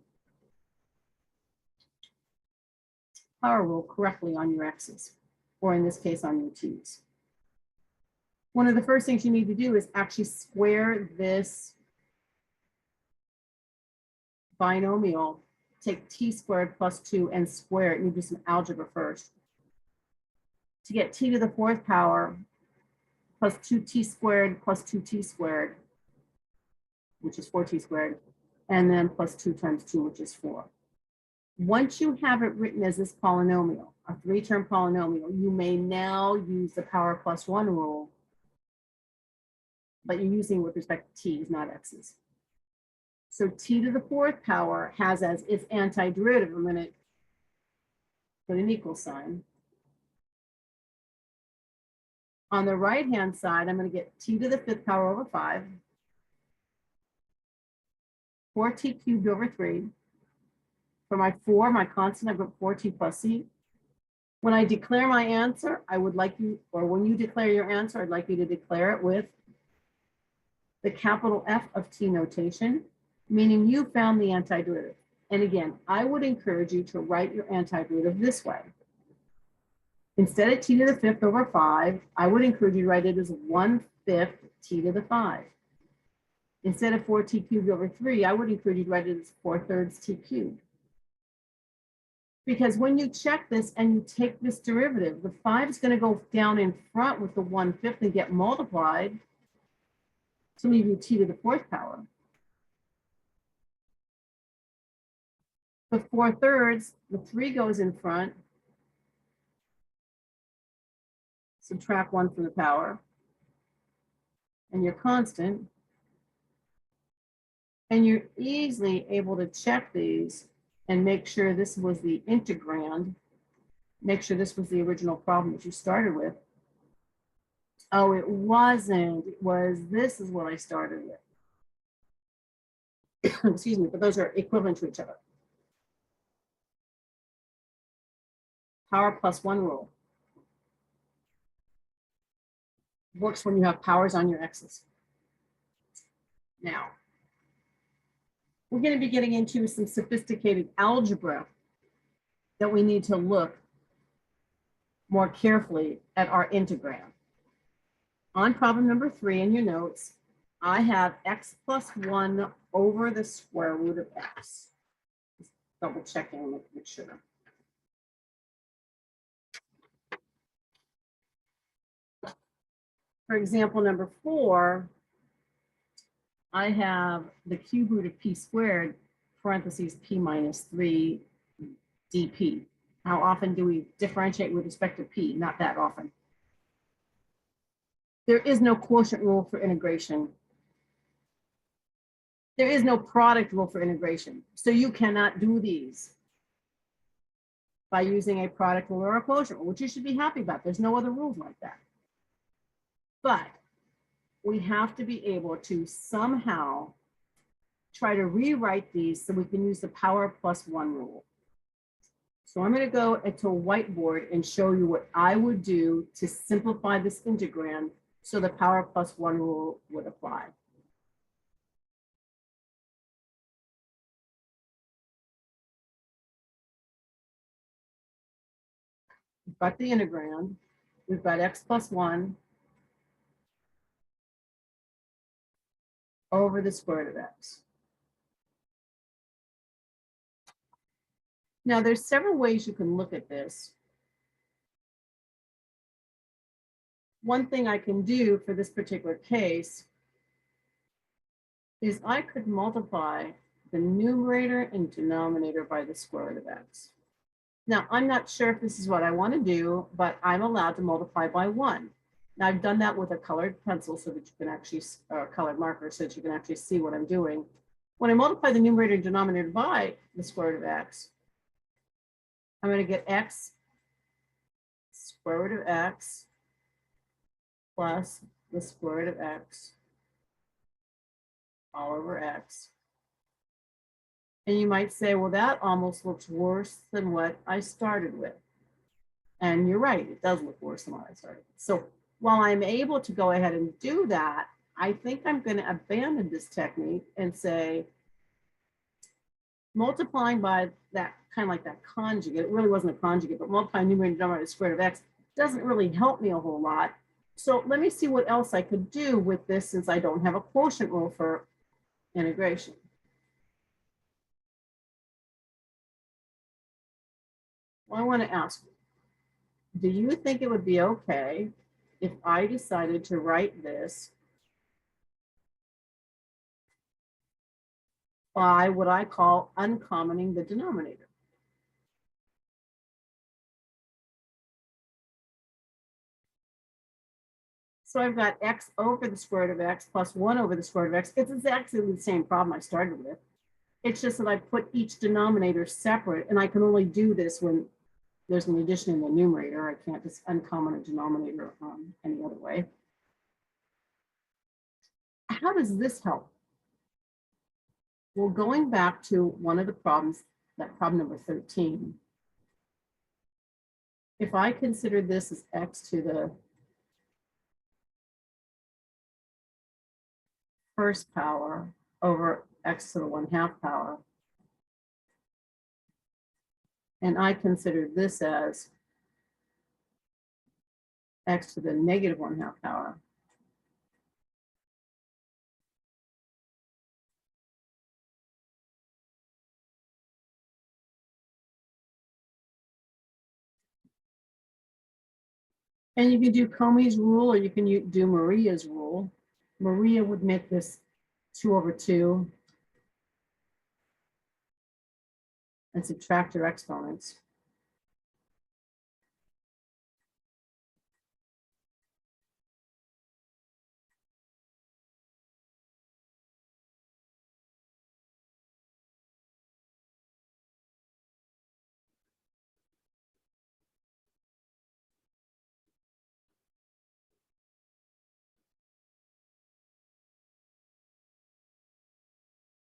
power rule correctly on your x's, or in this case on your t's. One of the first things you need to do is actually square this binomial. Take t squared plus 2 and square it. You do some algebra first. To get t to the 4th power plus 2t squared plus 2t squared, which is 4t squared, and then plus 2 times 2, which is 4. Once you have it written as this polynomial, a 3-term polynomial, you may now use the power plus 1 rule, but you're using with respect to t's, not x's. So t to the 4th power has as its antiderivative, I'm going to put an equal sign. On the right-hand side, I'm going to get t to the 5th power over 5, 4t cubed over 3. For my 4, my constant, I've got 4t plus c. When I declare my answer, I would like you, or when you declare your answer, I'd like you to declare it with the capital F of t notation, meaning you found the antiderivative. And again, I would encourage you to write your antiderivative this way. Instead of t to the 5th over 5, I would encourage you to write it as 1/5 t to the 5. Instead of 4t cubed over 3, I would encourage you to write it as 4/3 t cubed. Because when you check this and you take this derivative, the 5 is going to go down in front with the 1/5 and get multiplied to leave you t to the 4th power. The 4/3, the 3 goes in front. Subtract 1 from the power. And your constant. And you're easily able to check these and make sure this was the integrand. Make sure this was the original problem that you started with. Oh, it wasn't. It was, this is what I started with. Excuse me, but those are equivalent to each other. Power plus 1 rule. Works when you have powers on your x's. Now, we're going to be getting into some sophisticated algebra that we need to look more carefully at our integram. On problem number 3 in your notes, I have x plus 1 over the square root of x. Just double checking and make sure. For example, number 4, I have the cube root of p squared, parentheses p minus 3 dp. How often do we differentiate with respect to p? Not that often. There is no quotient rule for integration. There is no product rule for integration. So you cannot do these by using a product rule or a quotient rule, which you should be happy about. There's no other rules like that. But we have to be able to somehow try to rewrite these so we can use the power plus 1 rule. So I'm going to go to a whiteboard and show you what I would do to simplify this integram so the power plus 1 rule would apply. We've got the integram. We've got x plus 1 over the square root of x. Now, there's several ways you can look at this. One thing I can do for this particular case is I could multiply the numerator and denominator by the square root of x. Now, I'm not sure if this is what I want to do, but I'm allowed to multiply by 1. Now, I've done that with a colored pencil so that you can actually, or a colored marker so that you can actually see what I'm doing. When I multiply the numerator and denominator by the square root of x, I'm going to get x square root of x plus the square root of x all over x. And you might say, well, that almost looks worse than what I started with. And you're right, it does look worse than what I started with. So while I'm able to go ahead and do that, I think I'm going to abandon this technique and say, multiplying by that, kind of like that conjugate, it really wasn't a conjugate, but multiplying numerator and denominator by the square root of x doesn't really help me a whole lot. So let me see what else I could do with this since I don't have a quotient rule for integration. Well, I want to ask, do you think it would be okay if I decided to write this by what I call uncommoning the denominator? So I've got x over the square root of x plus 1 over the square root of x. It's exactly the same problem I started with. It's just that I put each denominator separate, and I can only do this when there's an addition in the numerator. I can't just uncommon a denominator any other way. How does this help? Well, going back to one of the problems, that problem number 13, if I consider this as x to the first power over x to the 1/2 power, and I consider this as x to the negative 1/2 power, and you can do Comey's rule or you can do Maria's rule. Maria would make this 2 over 2 and subtract your exponents.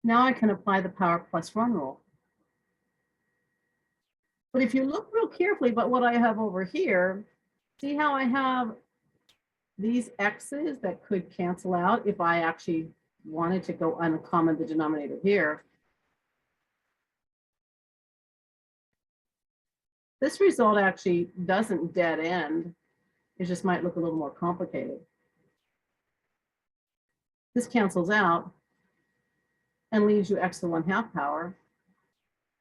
Now I can apply the power plus 1 rule. But if you look real carefully about what I have over here, see how I have these x's that could cancel out if I actually wanted to go uncommon the denominator here. This result actually doesn't dead end. It just might look a little more complicated. This cancels out and leaves you x to the 1/2 power.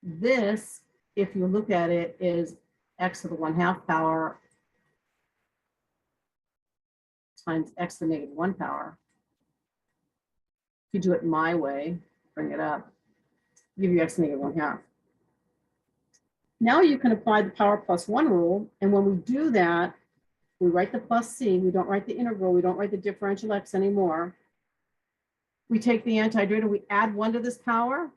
This, if you look at it, is x to the 1/2 power times x to the -1 power. If you do it my way, bring it up, give you x to the -1/2. Now you can apply the power plus 1 rule, and when we do that, we write the plus c, we don't write the integral, we don't write the differential x anymore. We take the antiderivative, we add 1 to this power,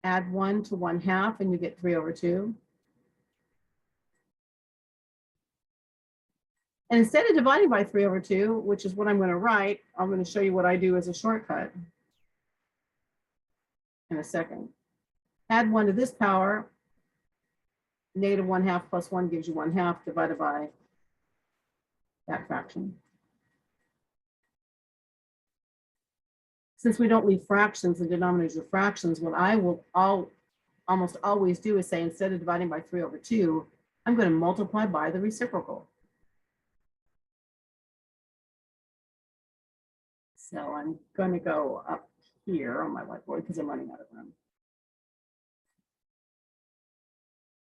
add 1 to 1/2, and you get 3/2. And instead of dividing by 3/2, which is what I'm going to write, I'm going to show you what I do as a shortcut in a second. Add 1 to this power, -1/2 plus 1 gives you 1/2 divided by that fraction. Since we don't leave fractions and denominators of fractions, what I'll almost always do is say, instead of dividing by 3/2, I'm going to multiply by the reciprocal. So I'm going to go up here on my whiteboard because I'm running out of room.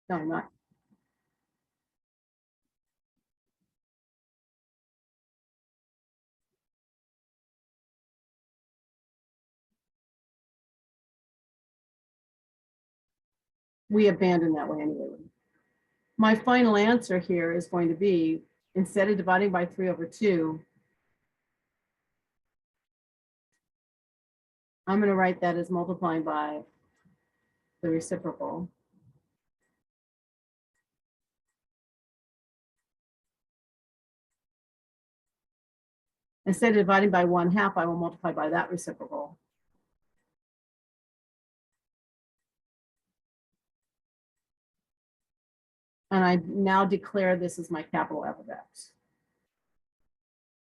No, I'm not. We abandon that way anyway. My final answer here is going to be, instead of dividing by 3/2, I'm going to write that as multiplying by the reciprocal. Instead of dividing by 1/2, I will multiply by that reciprocal. And I now declare this as my capital F of x.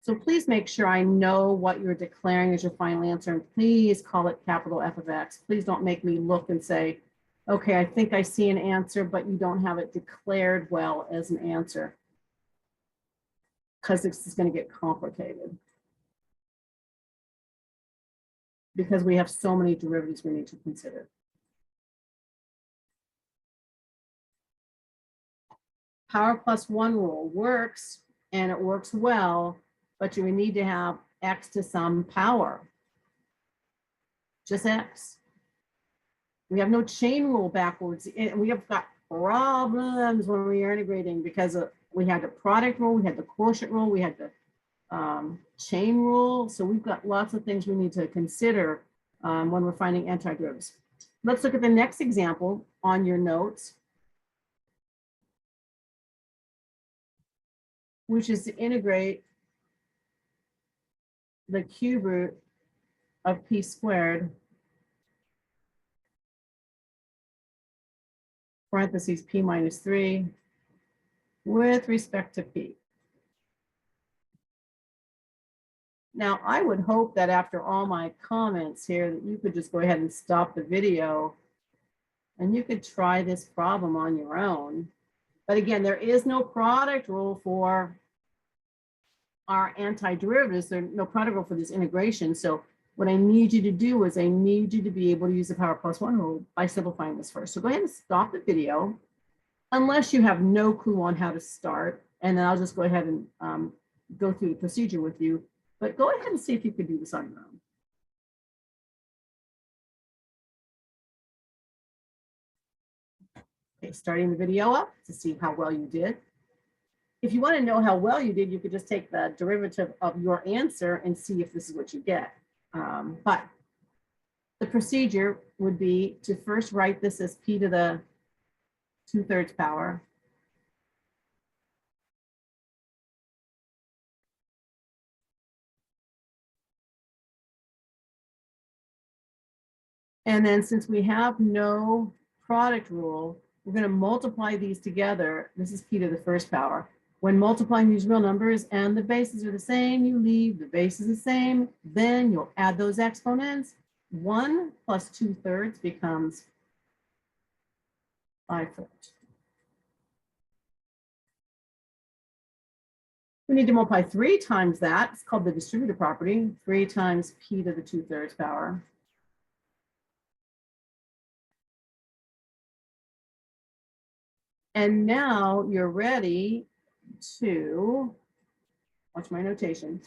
So please make sure I know what you're declaring as your final answer, and please call it capital F of x. Please don't make me look and say, okay, I think I see an answer, but you don't have it declared well as an answer, because this is going to get complicated. Because we have so many derivatives we need to consider. Power plus 1 rule works, and it works well, but you need to have x to some power, just x. We have no chain rule backwards. We have got problems when we are integrating because we had the product rule, we had the quotient rule, we had the chain rule. So we've got lots of things we need to consider when we're finding antiderivatives. Let's look at the next example on your notes, which is to integrate the cube root of p squared, parentheses p minus 3, with respect to p. Now, I would hope that after all my comments here, that you could just go ahead and stop the video and you could try this problem on your own. But again, there is no product rule for our antiderivatives. There's no product rule for this integration. So what I need you to do is I need you to be able to use the power plus 1 rule by simplifying this first. So go ahead and stop the video, unless you have no clue on how to start. And then I'll just go ahead and go through the procedure with you. But go ahead and see if you could do this on your own. Okay, starting the video up to see how well you did. If you want to know how well you did, you could just take the derivative of your answer and see if this is what you get. But the procedure would be to first write this as p to the 2/3 power. And then since we have no product rule, we're going to multiply these together. This is p to the 1st power. When multiplying these real numbers and the bases are the same, you leave the bases the same, then you'll add those exponents. 1 plus 2/3 becomes 5/3. We need to multiply 3 times that. It's called the distributive property. 3 times p to the 2/3 power. And now you're ready to, watch my notation.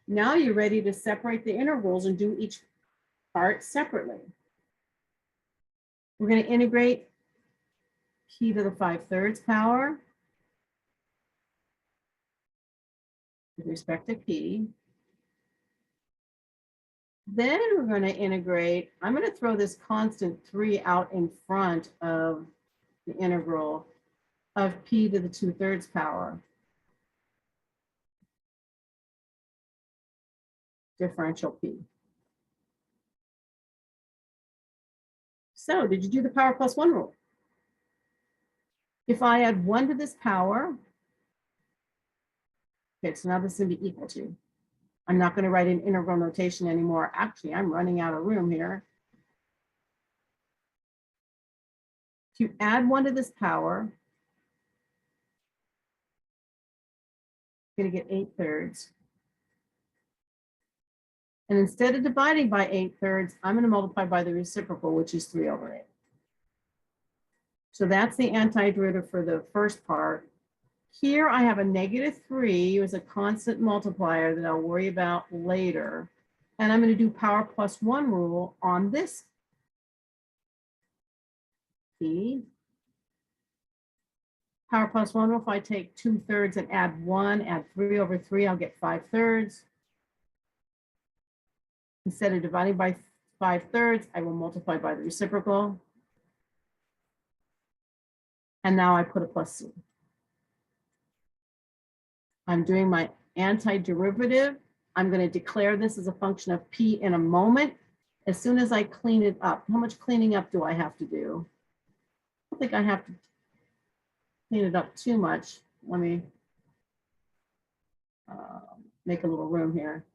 Now you're ready to separate the integrals and do each part separately. We're going to integrate p to the 5/3 power with respect to p. Then we're going to integrate, I'm going to throw this constant 3 out in front of the integral of p to the 2/3 power. Differential p. So did you do the power plus 1 rule? If I add 1 to this power, okay, so now this is going to be equal to. I'm not going to write an integral notation anymore. Actually, I'm running out of room here. If you add 1 to this power, you're going to get 8/3. And instead of dividing by 8/3, I'm going to multiply by the reciprocal, which is 3/8. So that's the antiderivative for the first part. Here I have a -3 as a constant multiplier that I'll worry about later. And I'm going to do power plus 1 rule on this p. Power plus 1 rule, if I take 2/3 and add 1, add 3/3, I'll get 5/3. Instead of dividing by 5/3, I will multiply by the reciprocal. And now I put a plus c. I'm doing my antiderivative. I'm going to declare this as a function of p in a moment. As soon as I clean it up, how much cleaning up do I have to do? I don't think I have to clean it up too much. Let me make a little room here.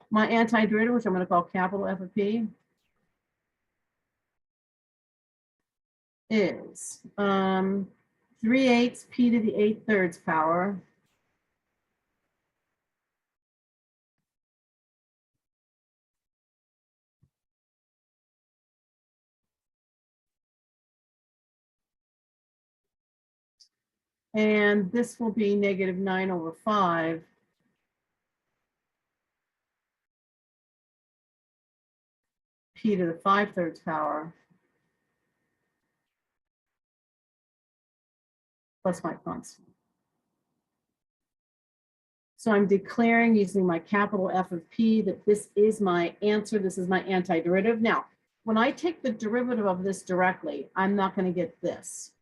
My antiderivative, which I'm going to call capital F of p, is 3/8 p to the 8/3 power and this will be -9/5 p to the 5/3 power plus my constant. So I'm declaring using my capital F of p that this is my answer. This is my antiderivative. Now, when I take the derivative of this directly, I'm not going to get this,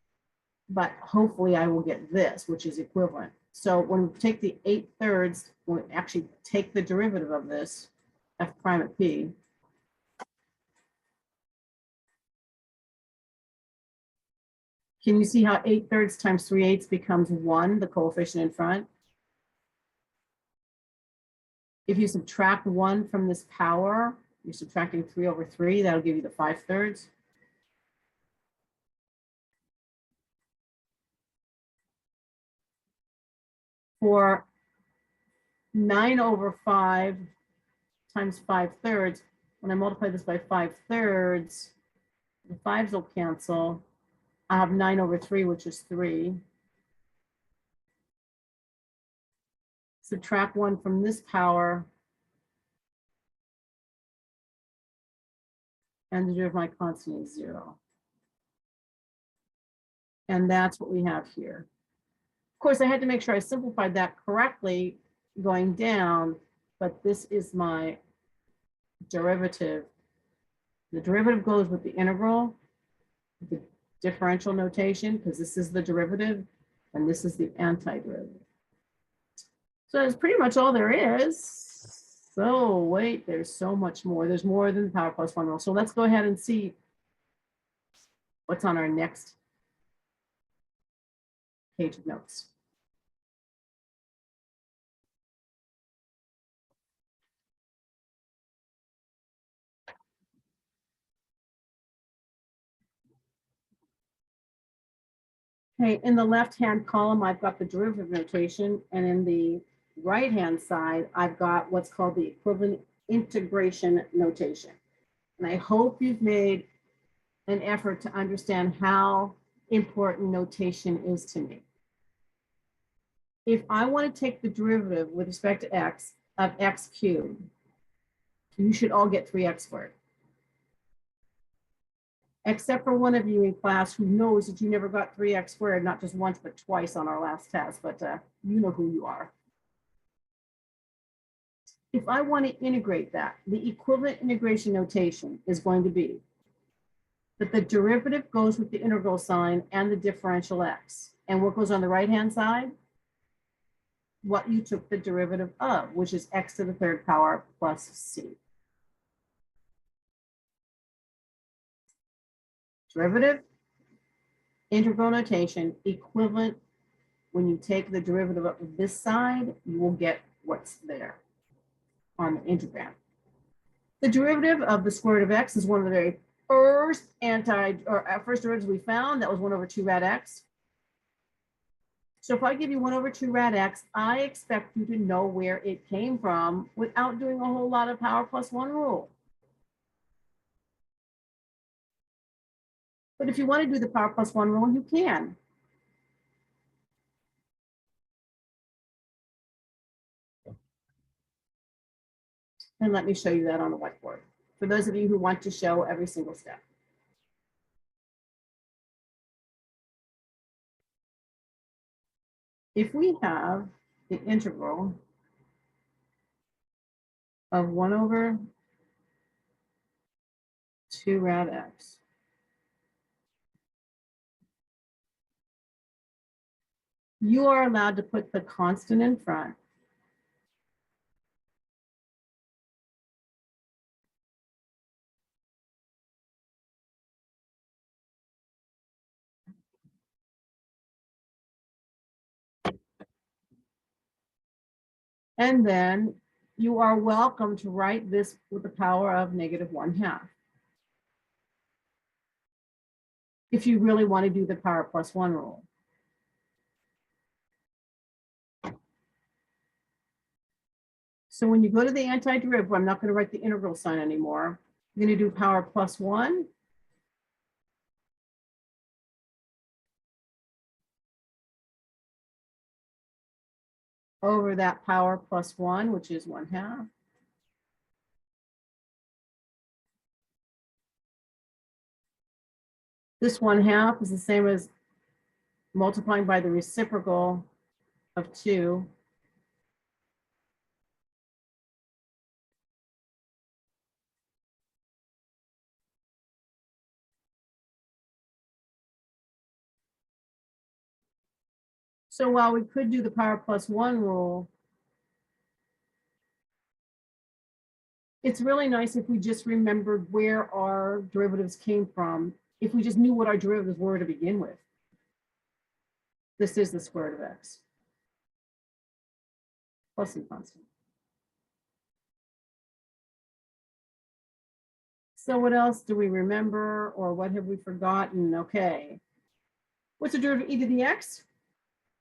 but hopefully I will get this, which is equivalent. So when we take the 8/3, when we actually take the derivative of this, f prime at p, can you see how 8/3 times 3/8 becomes 1, the coefficient in front? If you subtract 1 from this power, you're subtracting 3/3, that'll give you the 5/3. For 9/5 times 5/3, when I multiply this by 5/3, the 5s will cancel. I have 9/3, which is 3. Subtract 1 from this power, and the derivative of my constant is 0. And that's what we have here. Of course, I had to make sure I simplified that correctly going down, but this is my derivative. The derivative goes with the integral, the differential notation, because this is the derivative, and this is the antiderivative. So that's pretty much all there is. So wait, there's so much more. There's more than the power plus 1 rule. So let's go ahead and see what's on our next page of notes. Okay, in the left-hand column, I've got the derivative notation, and in the right-hand side, I've got what's called the equivalent integration notation. And I hope you've made an effort to understand how important notation is to me. If I want to take the derivative with respect to x of x cubed, you should all get 3x squared. Except for one of you in class who knows that you never got 3x squared, not just once, but twice on our last test, but you know who you are. If I want to integrate that, the equivalent integration notation is going to be that the derivative goes with the integral sign and the differential x. And what goes on the right-hand side? What you took the derivative of, which is x to the third power plus c. Derivative, integral notation, equivalent. When you take the derivative of this side, you will get what's there on the integrand. The derivative of the square root of x is one of the very first first derivatives we found. That was 1 over 2 rad x. So if I give you 1 over 2 rad x, I expect you to know where it came from without doing a whole lot of power plus 1 rule. But if you want to do the power plus 1 rule, you can. And let me show you that on the whiteboard for those of you who want to show every single step. If we have the integral of 1 over 2 rad x, you are allowed to put the constant in front. And then you are welcome to write this with the power of -1/2. If you really want to do the power plus 1 rule. So when you go to the antiderivative, I'm not going to write the integral sign anymore. I'm going to do power plus 1. Over that power plus 1, which is 1/2. This 1/2 is the same as multiplying by the reciprocal of 2. So while we could do the power plus 1 rule, it's really nice if we just remembered where our derivatives came from, if we just knew what our derivatives were to begin with. This is the square root of x plus some constant. So what else do we remember, or what have we forgotten? Okay. What's the derivative of e to the x?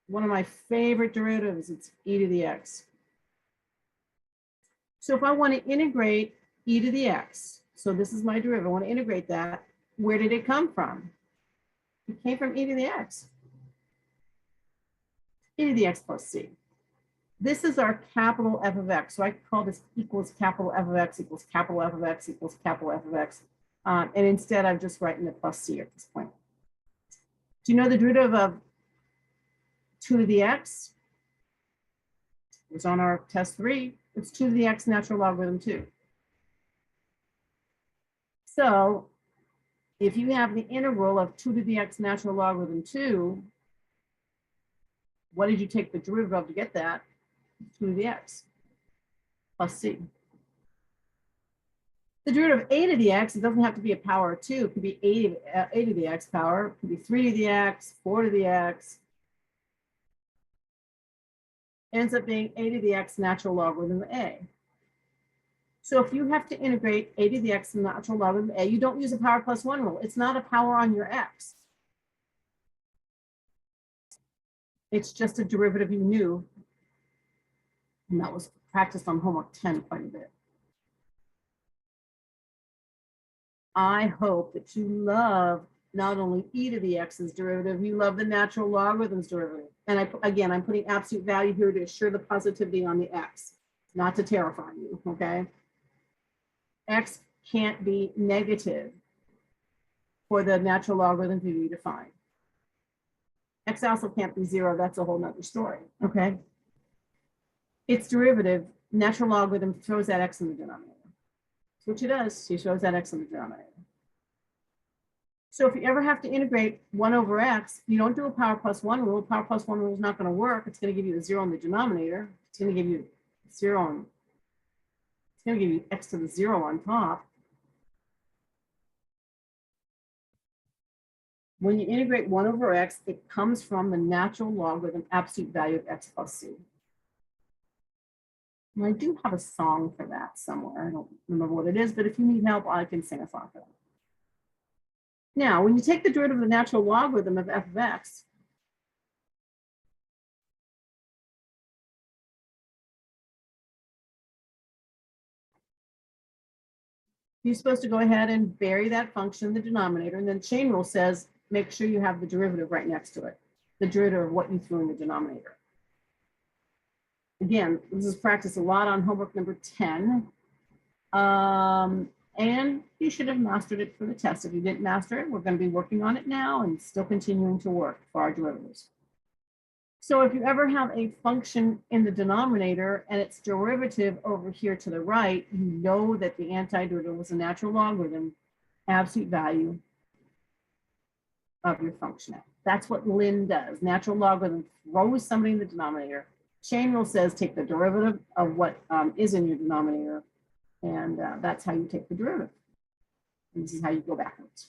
One of my favorite derivatives, it's e to the x. So if I want to integrate e to the x, so this is my derivative, I want to integrate that, where did it come from? It came from e to the x. E to the x plus c. This is our capital F of x. So I call this equals capital F of x equals capital F of x equals capital F of x. And instead, I'm just writing the plus c at this point. Do you know the derivative of 2 to the x? It was on our test 3. It's 2 to the x natural logarithm 2. So if you have the integral of 2 to the x natural logarithm 2, what did you take the derivative of to get that? 2 to the x plus c. The derivative of a to the x, it doesn't have to be a power of 2. It could be a to the x power. It could be 3 to the x, 4 to the x. Ends up being a to the x natural logarithm a. So if you have to integrate a to the x natural logarithm a, you don't use a power plus 1 rule. It's not a power on your x. It's just a derivative you knew. And that was practiced on homework 10 quite a bit. I hope that you love not only e to the x's derivative, you love the natural logarithms derivative. And again, I'm putting absolute value here to assure the positivity on the x, not to terrify you, okay? X can't be negative for the natural logarithm to be defined. X also can't be 0, that's a whole nother story, okay? Its derivative, natural logarithm throws that x in the denominator. That's what she does, she throws that x in the denominator. So if you ever have to integrate 1 over x, you don't do a power plus 1 rule. Power plus 1 rule is not going to work. It's going to give you a 0 in the denominator. It's going to give you 0 on, it's going to give you x to the 0 on top. When you integrate 1 over x, it comes from the natural logarithm absolute value of x plus c. And I do have a song for that somewhere. I don't remember what it is, but if you need help, I can sing a song for that. Now, when you take the derivative of the natural logarithm of f of x, you're supposed to go ahead and bury that function in the denominator, and then chain rule says, make sure you have the derivative right next to it, the derivative of what you threw in the denominator. Again, this is practiced a lot on homework number 10. And you should have mastered it for the test. If you didn't master it, we're going to be working on it now and still continuing to work for our derivatives. So if you ever have a function in the denominator and its derivative over here to the right, you know that the antiderivative was a natural logarithm, absolute value of your function. That's what Lin does. Natural logarithm throws somebody in the denominator. Chain rule says take the derivative of what is in your denominator, and that's how you take the derivative. And this is how you go backwards.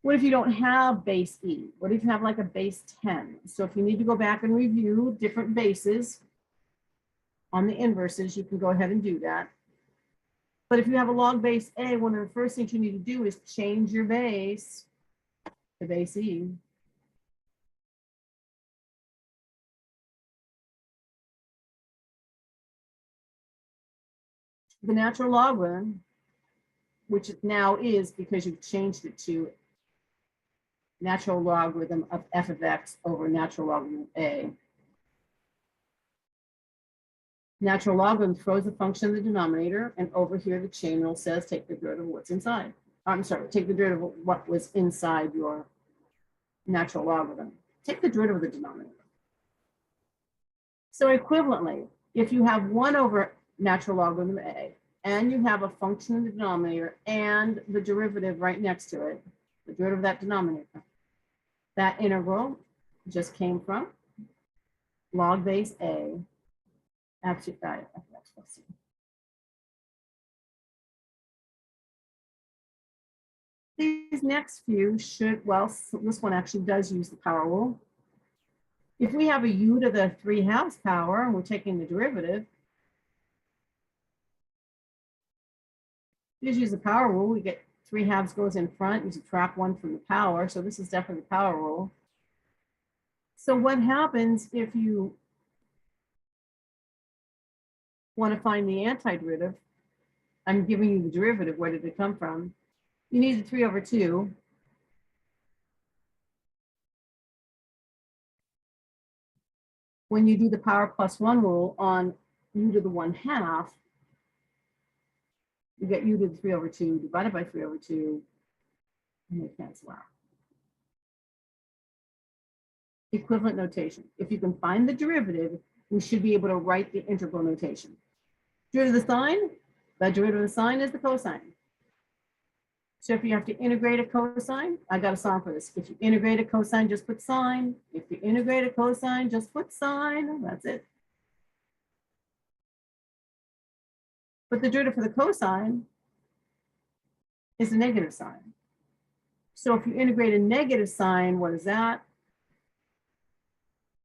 What if you don't have base e? What if you have like a base 10? So if you need to go back and review different bases on the inverses, you can go ahead and do that. But if you have a log base a, one of the first things you need to do is change your base to base e. The natural logarithm, which it now is because you've changed it to natural logarithm of f of x over natural logarithm of a. Natural logarithm throws the function in the denominator, and over here the chain rule says take the derivative of what's inside. I'm sorry, take the derivative of what was inside your natural logarithm. Take the derivative of the denominator. So equivalently, if you have 1 over natural logarithm of a, and you have a function in the denominator and the derivative right next to it, the derivative of that denominator, that integral just came from log base a, absolute value of x plus c. These next few should, well, this one actually does use the power rule. If we have a u to the 3/2 power and we're taking the derivative, just use the power rule. We get 3/2 goes in front, you subtract 1 from the power. So this is definitely the power rule. So what happens if you want to find the antiderivative? I'm giving you the derivative. Where did it come from? You need the 3 over 2. When you do the power plus 1 rule on u to the 1/2, you get u to the 3 over 2 divided by 3 over 2, and they cancel out. Equivalent notation. If you can find the derivative, we should be able to write the integral notation. Derivative of the sine, the derivative of the sine is the cosine. So if you have to integrate a cosine, I got a song for this. If you integrate a cosine, just put sine. If you integrate a cosine, just put sine. That's it. But the derivative for the cosine is a negative sign. So if you integrate a negative sign, what is that?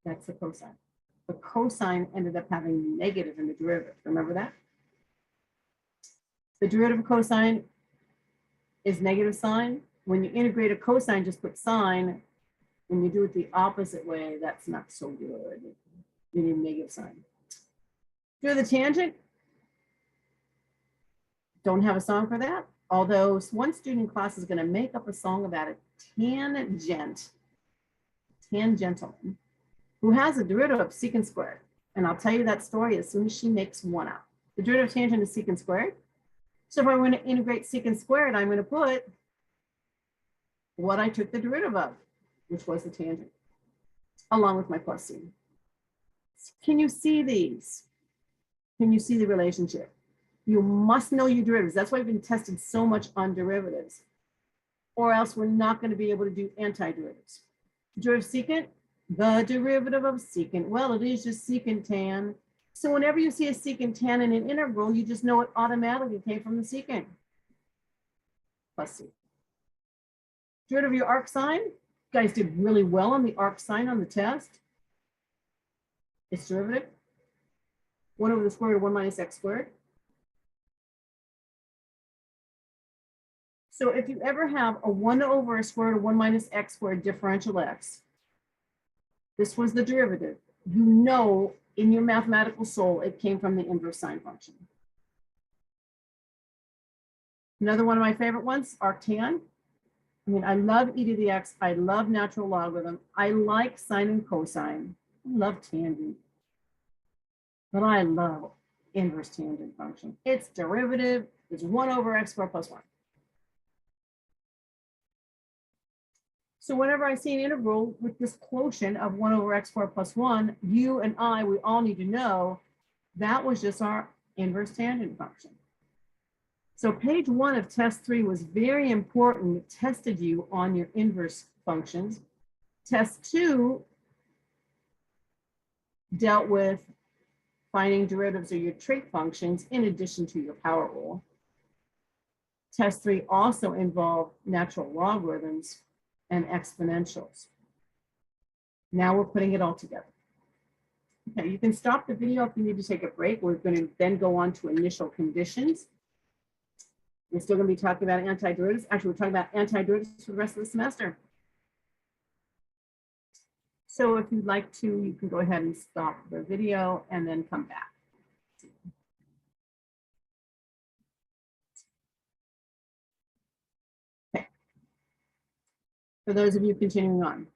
That's the cosine. The cosine ended up having negative in the derivative. Remember that? The derivative of cosine is negative sine. When you integrate a cosine, just put sine. When you do it the opposite way, that's not so good. You need a negative sign. Do the tangent. Don't have a song for that. Although one student in class is going to make up a song about a tangential, who has a derivative of secant squared. And I'll tell you that story as soon as she makes one up. The derivative of tangent is secant squared. So if I want to integrate secant squared, I'm going to put what I took the derivative of, which was the tangent, along with my plus c. Can you see these? Can you see the relationship? You must know your derivatives. That's why we've been tested so much on derivatives, or else we're not going to be able to do antiderivatives. Derivative of secant, the derivative of secant. Well, it is just secant tan. So whenever you see a secant tan in an integral, you just know it automatically came from the secant. Plus c. Derivative of your arc sine. You guys did really well on the arc sine on the test. Its derivative, 1 over the square root of 1 minus x squared. So if you ever have a 1 over a square root of 1 minus x squared differential x, this was the derivative. You know in your mathematical soul it came from the inverse sine function. Another one of my favorite ones, arctan. I mean, I love e to the x. I love natural logarithm. I like sine and cosine. I love tangent. But I love inverse tangent function. Its derivative is 1 over x squared plus 1. So whenever I see an integral with this quotient of 1 over x squared plus 1, you and I, we all need to know that was just our inverse tangent function. So page 1 of test 3 was very important. It tested you on your inverse functions. Test 2 dealt with finding derivatives of your trig functions in addition to your power rule. Test 3 also involved natural logarithms and exponentials. Now we're putting it all together. Okay, you can stop the video if you need to take a break. We're going to then go on to initial conditions. We're still going to be talking about antiderivatives. Actually, we're talking about antiderivatives for the rest of the semester. So if you'd like to, you can go ahead and stop the video and then come back. Okay. For those of you continuing on,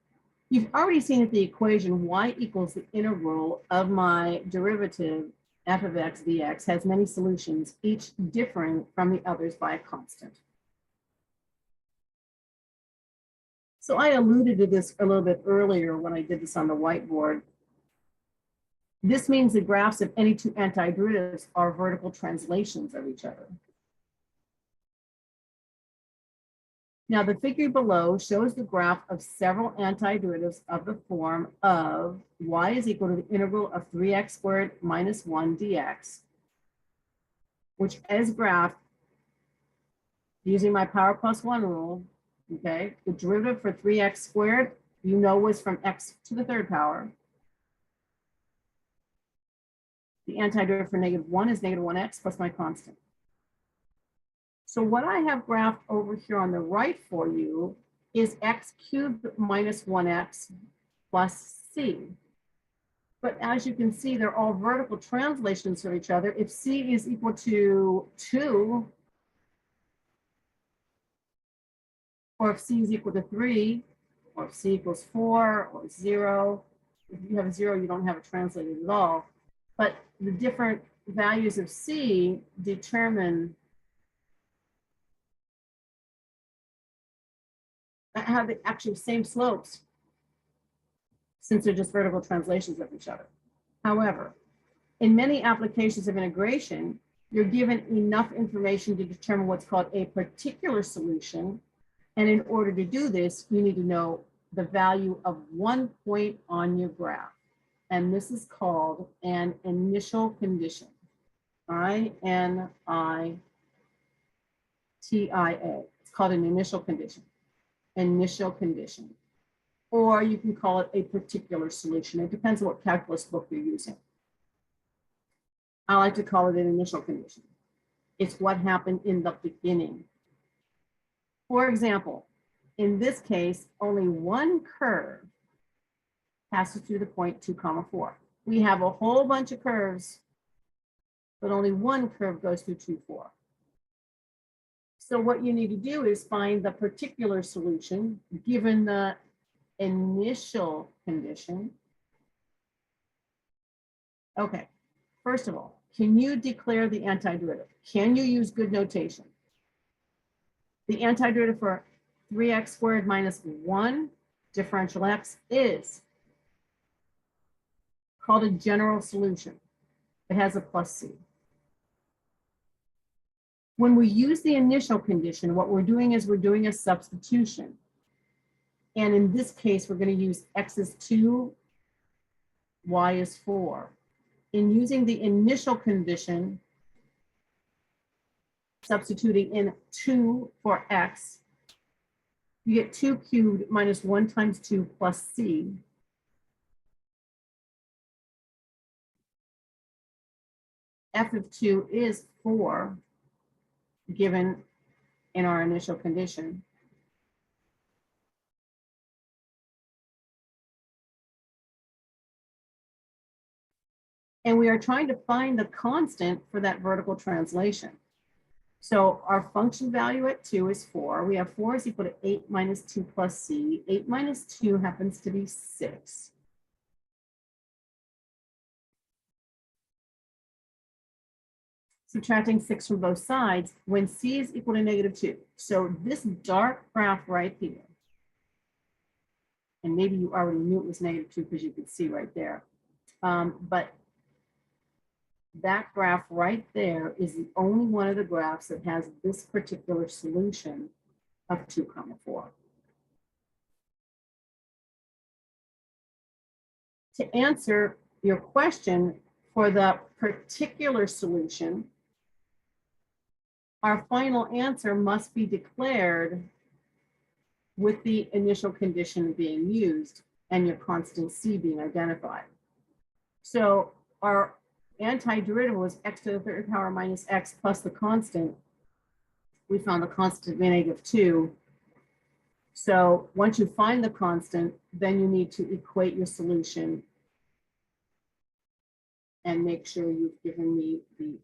you've already seen that the equation y equals the integral of my derivative f of x dx has many solutions, each differing from the others by a constant. So I alluded to this a little bit earlier when I did this on the whiteboard. This means the graphs of any two antiderivatives are vertical translations of each other. Now the figure below shows the graph of several antiderivatives of the form of y is equal to the integral of 3x squared minus 1 dx, which is graphed using my power plus 1 rule. Okay, the derivative for 3x squared, you know, was from x to the third power. The antiderivative for -1 is -1x plus my constant. So what I have graphed over here on the right for you is x cubed minus 1x plus c. But as you can see, they're all vertical translations of each other. If c is equal to 2, or if c is equal to 3, or if c equals 4 or 0, if you have a 0, you don't have it translated at all. But the different values of c determine have the actual same slopes, since they're just vertical translations of each other. However, in many applications of integration, you're given enough information to determine what's called a particular solution. And in order to do this, you need to know the value of one point on your graph. And this is called an initial condition. I-N-I-T-I-A. It's called an initial condition. Initial condition. Or you can call it a particular solution. It depends on what calculus book you're using. I like to call it an initial condition. It's what happened in the beginning. For example, in this case, only one curve passes through the point 2, 4. We have a whole bunch of curves, but only one curve goes through 2, 4. So what you need to do is find the particular solution given the initial condition. Okay, first of all, can you declare the antiderivative? Can you use good notation? The antiderivative for 3x squared minus 1 differential x is called a general solution. It has a plus c. When we use the initial condition, what we're doing is we're doing a substitution. And in this case, we're going to use x is 2, y is 4. In using the initial condition, substituting in 2 for x, you get 2 cubed minus 1 times 2 plus c. F of 2 is 4, given in our initial condition. And we are trying to find the constant for that vertical translation. So our function value at 2 is 4. We have 4 is equal to 8 minus 2 plus c. 8 minus 2 happens to be 6. Subtracting 6 from both sides when c is equal to negative 2. So this dark graph right here, and maybe you already knew it was negative 2 because you could see right there. But that graph right there is the only one of the graphs that has this particular solution of 2, 4. To answer your question for the particular solution, our final answer must be declared with the initial condition being used and your constant c being identified. So our antiderivative was x to the third power minus x plus the constant. We found the constant to be negative 2. So once you find the constant, then you need to equate your solution and make sure you've given me the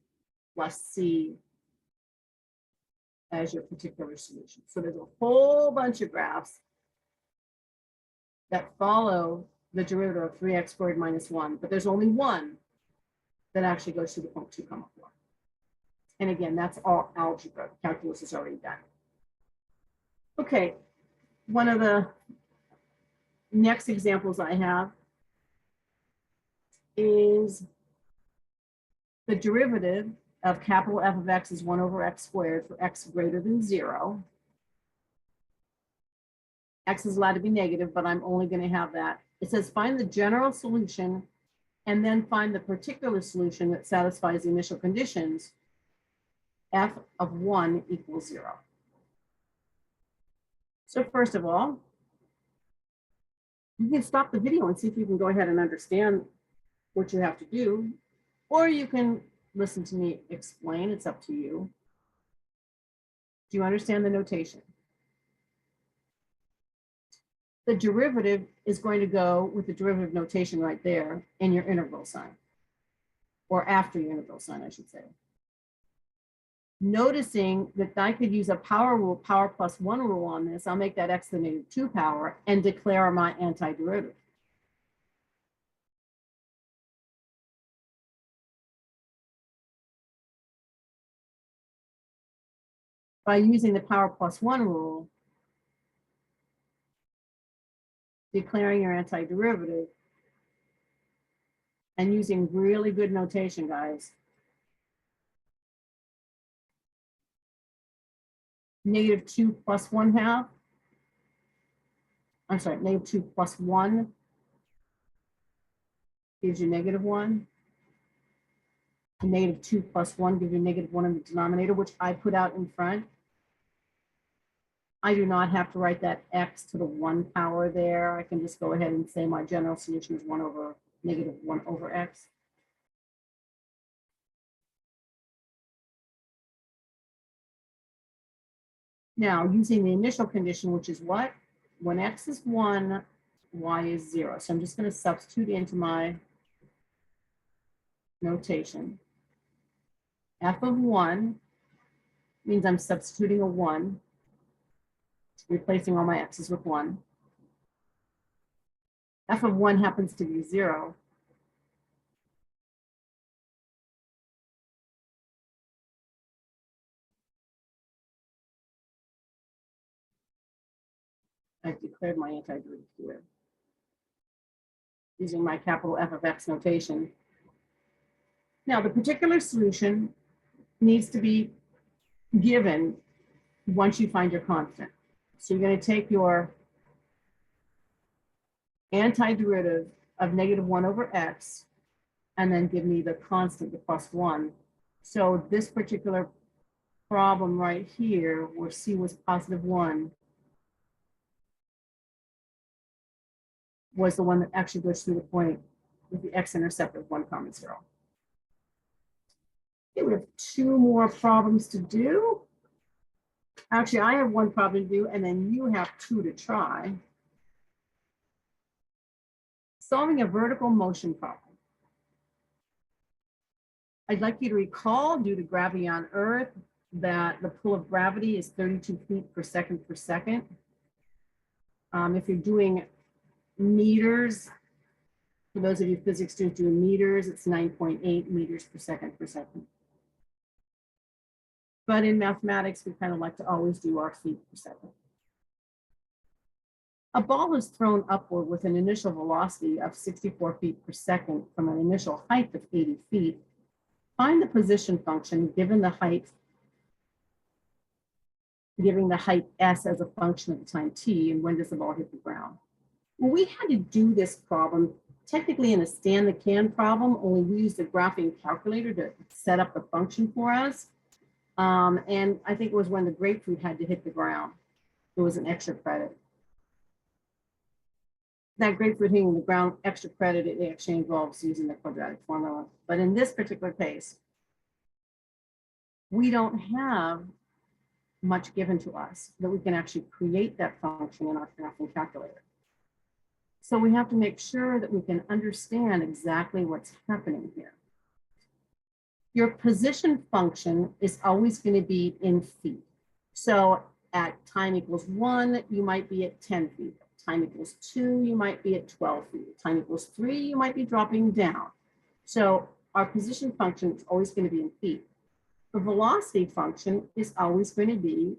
plus c as your particular solution. So there's a whole bunch of graphs that follow the derivative of 3x squared minus 1, but there's only one that actually goes to the point 2, 4. And again, that's all algebra. Calculus is already done. Okay, one of the next examples I have is the derivative of capital F of x is 1 over x squared for x greater than 0. X is allowed to be negative, but I'm only going to have that. It says find the general solution and then find the particular solution that satisfies the initial conditions. F of 1 equals 0. So first of all, you can stop the video and see if you can go ahead and understand what you have to do, or you can listen to me explain. It's up to you. Do you understand the notation? The derivative is going to go with the derivative notation right there in your integral sign, or after your integral sign, I should say. Noticing that I could use a power rule, power plus 1 rule on this, I'll make that x to the negative 2 power and declare my antiderivative. By using the power plus 1 rule, declaring your antiderivative, and using really good notation, guys. Negative 2 plus 1/2. I'm sorry, negative 2 plus 1 gives you negative 1. And negative 2 plus 1 gives you negative 1 in the denominator, which I put out in front. I do not have to write that x to the 1 power there. I can just go ahead and say my general solution is 1 over negative 1 over x. Now, using the initial condition, which is what? When x is 1, y is 0. So I'm just going to substitute into my notation. F of 1 means I'm substituting a 1, replacing all my x's with 1. F of 1 happens to be 0. I've declared my antiderivative here using my capital F of x notation. Now, the particular solution needs to be given once you find your constant. So you're going to take your antiderivative of -1 over x and then give me the constant, the +1. So this particular problem right here, where c was +1, was the one that actually goes through the point with the x-intercept of 1, 0. Okay, we have 2 more problems to do. Actually, I have 1 problem to do, and then you have 2 to try. Solving a vertical motion problem. I'd like you to recall, due to gravity on Earth, that the pull of gravity is 32 feet per second per second. If you're doing meters, for those of you physics students doing meters, it's 9.8 meters per second per second. But in mathematics, we kind of like to always do our feet per second. A ball is thrown upward with an initial velocity of 64 feet per second from an initial height of 80 feet. Find the position function given the height, giving the height s as a function of the time t, and when does the ball hit the ground. Well, we had to do this problem technically in a stand the can problem, only we used a graphing calculator to set up the function for us. And I think it was when the grapefruit had to hit the ground. There was an extra credit. That grapefruit hitting the ground, extra credit, it actually involves using the quadratic formula. But in this particular case, we don't have much given to us that we can actually create that function in our graphing calculator. So we have to make sure that we can understand exactly what's happening here. Your position function is always going to be in feet. So at time equals 1, you might be at 10 feet. Time equals 2, you might be at 12 feet. Time equals 3, you might be dropping down. So our position function is always going to be in feet. The velocity function is always going to be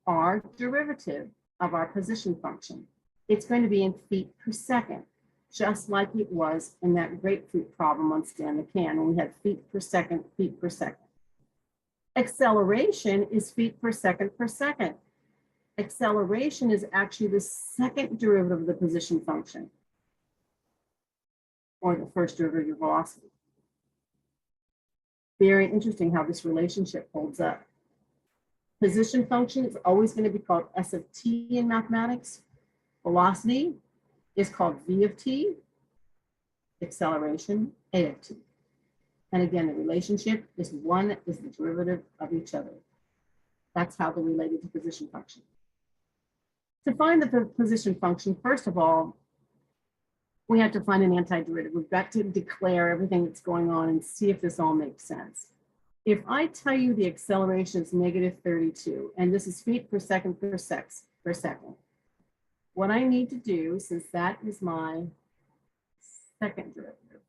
our derivative of our position function. It's going to be in feet per second, just like it was in that grapefruit problem on Stand the Can, when we had feet per second, feet per second. Acceleration is feet per second per second. Acceleration is actually the second derivative of the position function, or the first derivative of your velocity. Very interesting how this relationship holds up. Position function is always going to be called S of t in mathematics. Velocity is called v of t. Acceleration, a of t. And again, the relationship is one is the derivative of each other. That's how they're related to position function. To find the position function, first of all, we have to find an antiderivative. We've got to declare everything that's going on and see if this all makes sense. If I tell you the acceleration is -32, and this is feet per second per second, what I need to do, since that is my second derivative,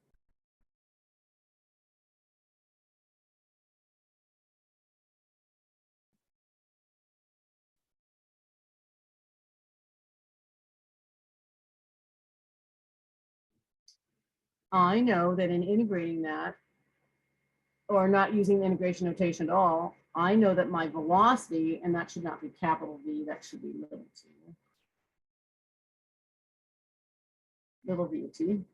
I know that in integrating that, or not using the integration notation at all, I know that my velocity, and that should not be capital V, that should be little t. Little v of t.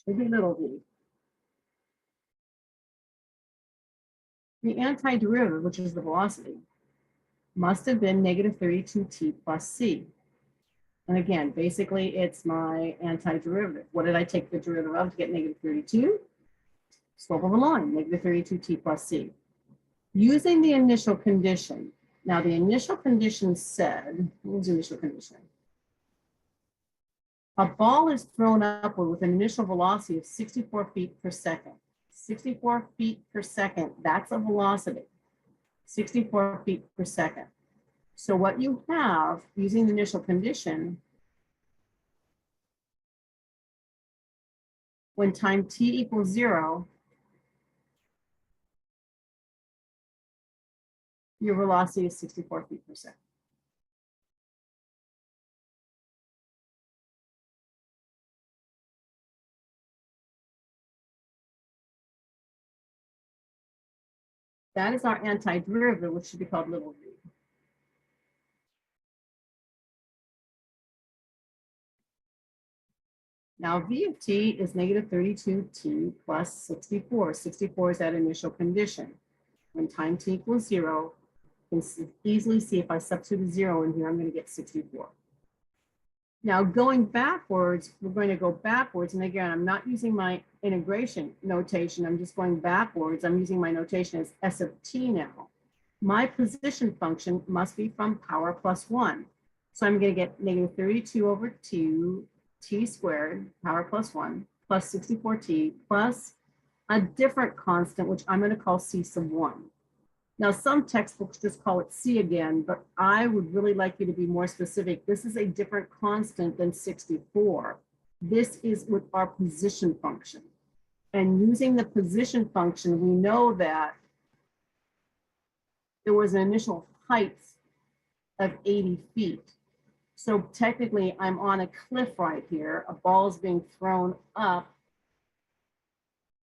Should be little v. The antiderivative, which is the velocity, must have been negative 32t plus c. And again, basically it's my antiderivative. What did I take the derivative of to get negative 32? Slope of a line, negative 32t plus c. Using the initial condition. Now the initial condition said, what was the initial condition? A ball is thrown upward with an initial velocity of 64 feet per second. 64 feet per second, that's a velocity. 64 feet per second. So what you have using the initial condition, when time t equals 0, your velocity is 64 feet per second. That is our antiderivative, which should be called little v. Now v of t is negative 32t plus 64. 64 is that initial condition. When time t equals 0, you can easily see if I substitute a 0 in here, I'm going to get 64. Now going backwards, we're going to go backwards. And again, I'm not using my integration notation. I'm just going backwards. I'm using my notation as s of t now. My position function must be from power plus 1. So I'm going to get negative 32 over 2 t squared, power plus 1, plus 64t, plus a different constant, which I'm going to call c sub 1. Now, some textbooks just call it c again, but I would really like you to be more specific. This is a different constant than 64. This is with our position function. And using the position function, we know that there was an initial height of 80 feet. So technically, I'm on a cliff right here. A ball is being thrown up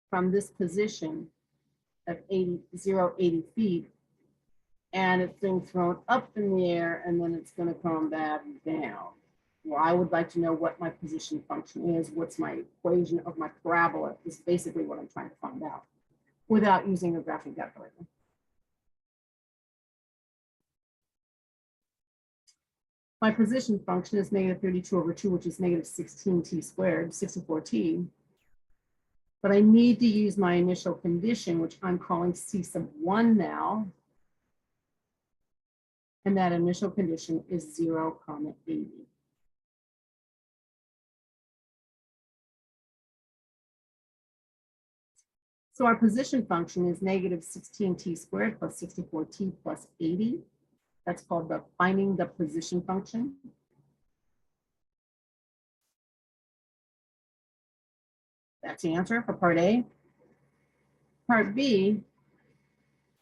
from this position of 80 feet. And it's being thrown up in the air, and then it's going to come back down. Well, I would like to know what my position function is. What's my equation of my parabola is basically what I'm trying to find out without using a graphing calculator. My position function is negative 32 over 2, which is negative 16t squared, 64t. But I need to use my initial condition, which I'm calling c sub 1 now. And that initial condition is 0, 80. So our position function is negative 16t squared plus 64t plus 80. That's called finding the position function. That's the answer for part A. Part B,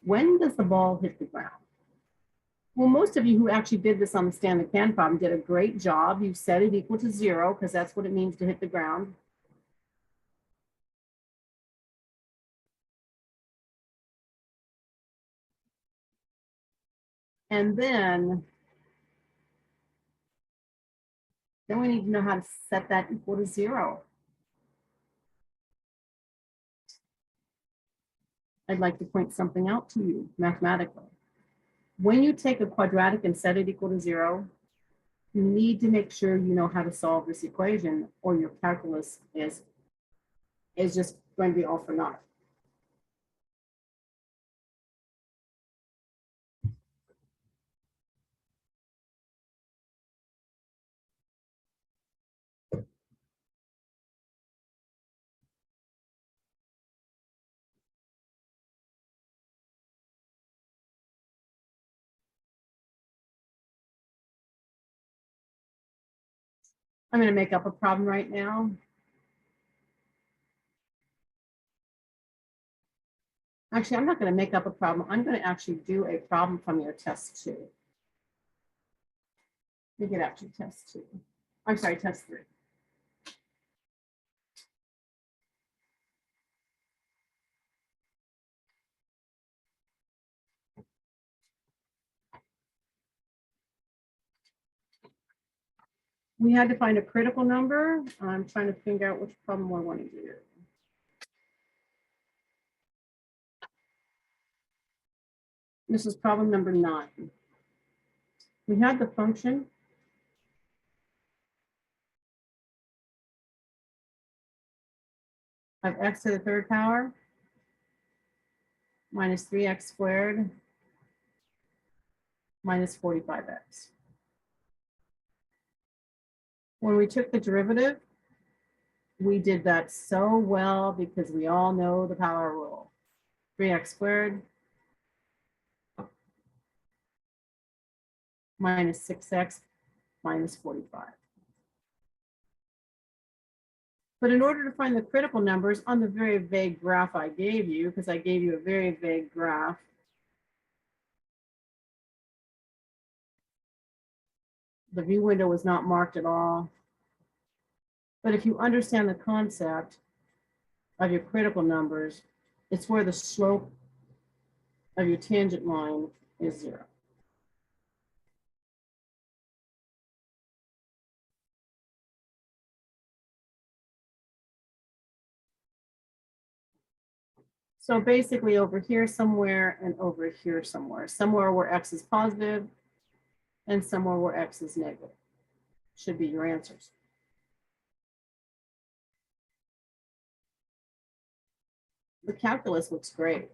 when does the ball hit the ground? Well, most of you who actually did this on the stand the can problem did a great job. You set it equal to 0 because that's what it means to hit the ground. And then we need to know how to set that equal to 0. I'd like to point something out to you mathematically. When you take a quadratic and set it equal to 0, you need to make sure you know how to solve this equation, or your calculus is just going to be all for naught. I'm going to make up a problem right now. Actually, I'm not going to make up a problem. I'm going to actually do a problem from your test 2. Let me get out to test 2. I'm sorry, test 3. We had to find a critical number. I'm trying to figure out which problem I want to do. This is problem number 9. We had the function of x to the third power minus 3x squared minus 45x. When we took the derivative, we did that so well because we all know the power rule. 3x squared minus 6x minus 45. But in order to find the critical numbers on the very vague graph I gave you, because I gave you a very vague graph, the view window was not marked at all. But if you understand the concept of your critical numbers, it's where the slope of your tangent line is 0. So basically over here somewhere and over here somewhere where x is positive and somewhere where x is negative should be your answers. The calculus looks great.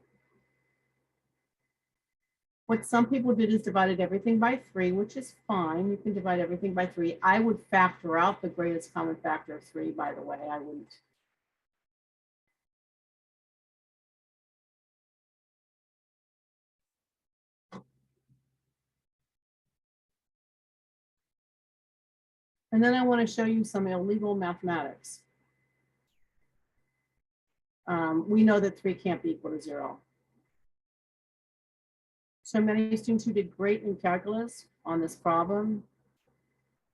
What some people did is divided everything by 3, which is fine. You can divide everything by 3. I would factor out the greatest common factor of 3, by the way. I wouldn't. And then I want to show you some illegal mathematics. We know that 3 can't be equal to 0. So many students who did great in calculus on this problem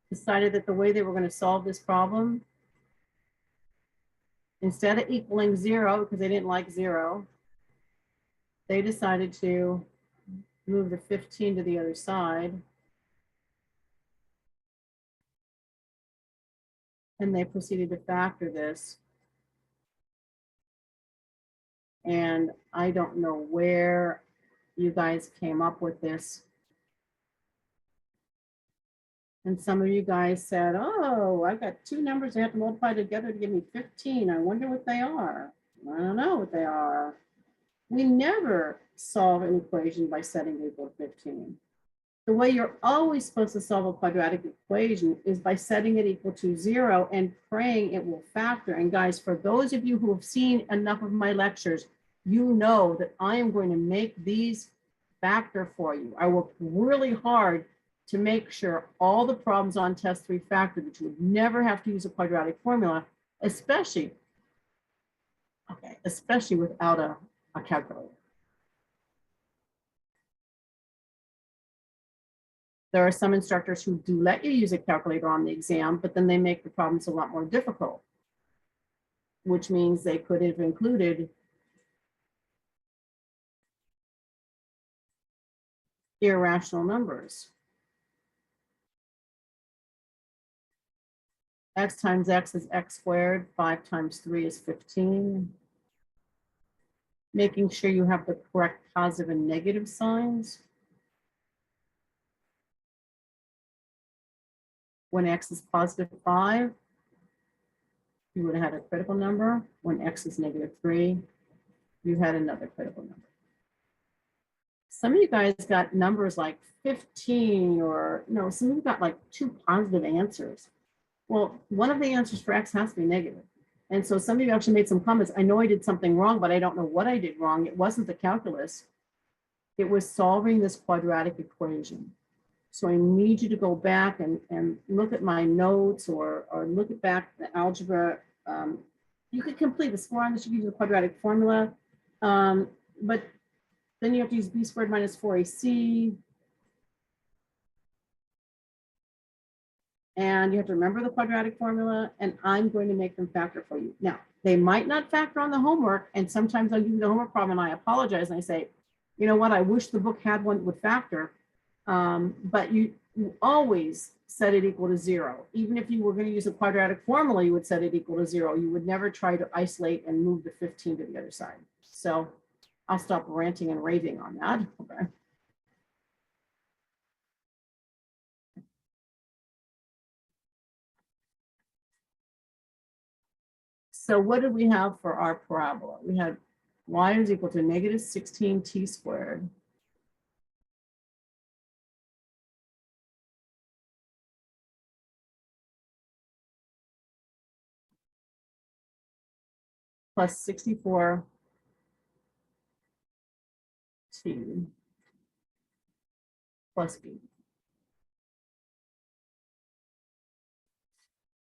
decided that the way they were going to solve this problem, instead of equaling 0, because they didn't like 0, they decided to move the 15 to the other side. And they proceeded to factor this. And I don't know where you guys came up with this. And some of you guys said, oh, I got 2 numbers I have to multiply together to give me 15. I wonder what they are. I don't know what they are. We never solve an equation by setting it equal to 15. The way you're always supposed to solve a quadratic equation is by setting it equal to 0 and praying it will factor. And guys, for those of you who have seen enough of my lectures, you know that I am going to make these factor for you. I worked really hard to make sure all the problems on test 3 factor, that you would never have to use a quadratic formula, especially without a calculator. There are some instructors who do let you use a calculator on the exam, but then they make the problems a lot more difficult, which means they could have included irrational numbers. X times x is x squared, 5 times 3 is 15. Making sure you have the correct positive and negative signs. When x is positive 5, you would have had a critical number. When x is negative 3, you had another critical number. Some of you guys got numbers like 15, or some of you got like 2 positive answers. Well, one of the answers for x has to be negative. And so some of you actually made some comments. I know I did something wrong, but I don't know what I did wrong. It wasn't the calculus. It was solving this quadratic equation. So I need you to go back and look at my notes or look at back the algebra. You could complete the score on this. You can use the quadratic formula. But then you have to use b squared minus 4ac. And you have to remember the quadratic formula, and I'm going to make them factor for you. Now, they might not factor on the homework, and sometimes I'll give you the homework problem and I apologize and I say, you know what, I wish the book had one that would factor, but you always set it equal to 0. Even if you were going to use a quadratic formula, you would set it equal to 0. You would never try to isolate and move the 15 to the other side. So I'll stop ranting and raving on that. Okay. So what did we have for our parabola? We had y is equal to negative 16t squared plus 64t plus b.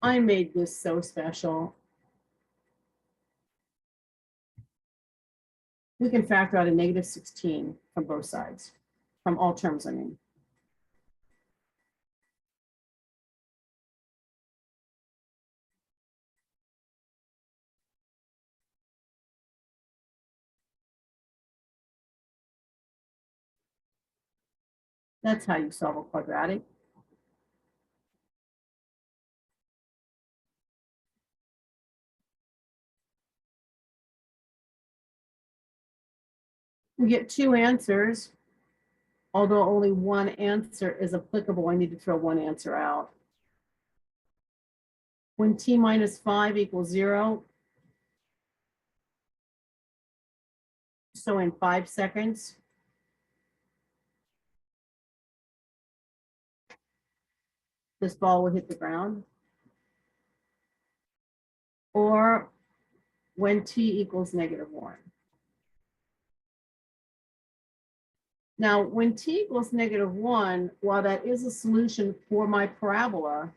I made this so special. We can factor out a negative 16 from both sides, from all terms, I mean. That's how you solve a quadratic. We get two answers. Although only one answer is applicable, I need to throw one answer out. When t minus 5 equals 0, so in 5 seconds, this ball will hit the ground. Or when t equals negative 1. Now, when t equals negative 1, while that is a solution for my parabola,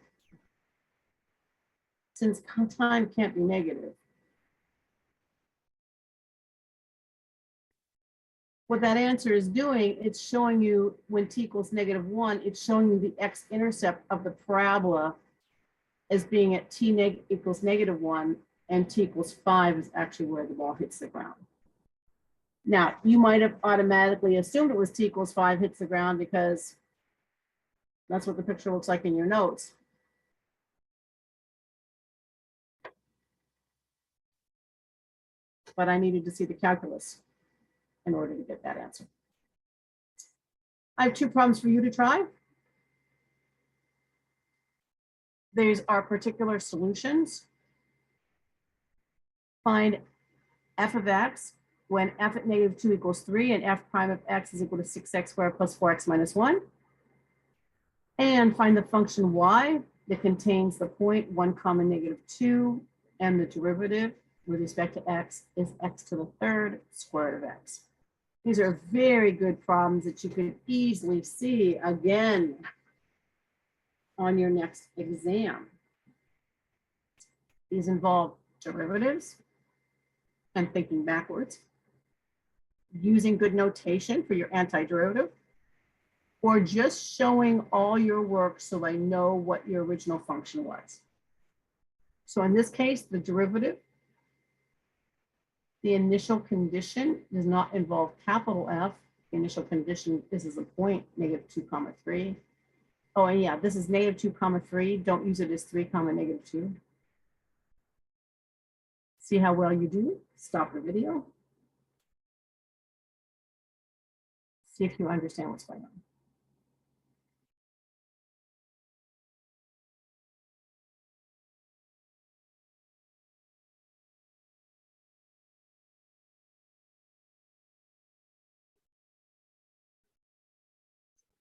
since time can't be negative, what that answer is doing, it's showing you when t equals negative 1, it's showing you the x-intercept of the parabola as being at t equals negative 1, and t equals 5 is actually where the ball hits the ground. Now, you might have automatically assumed it was t equals 5 hits the ground because that's what the picture looks like in your notes. But I needed to see the calculus in order to get that answer. I have two problems for you to try. These are particular solutions. Find f of x when f at negative 2 equals 3 and f prime of x is equal to 6x squared plus 4x minus 1. And find the function y that contains the point 1 comma negative 2 and the derivative with respect to x is x to the third square root of x. These are very good problems that you can easily see again on your next exam. These involve derivatives and thinking backwards, using good notation for your antiderivative, or just showing all your work so I know what your original function was. So in this case, the derivative, the initial condition does not involve capital F. The initial condition, this is a point, negative 2 comma 3. Oh, and yeah, this is negative 2 comma 3. Don't use it as 3 comma negative 2. See how well you do? Stop the video. See if you understand what's going on.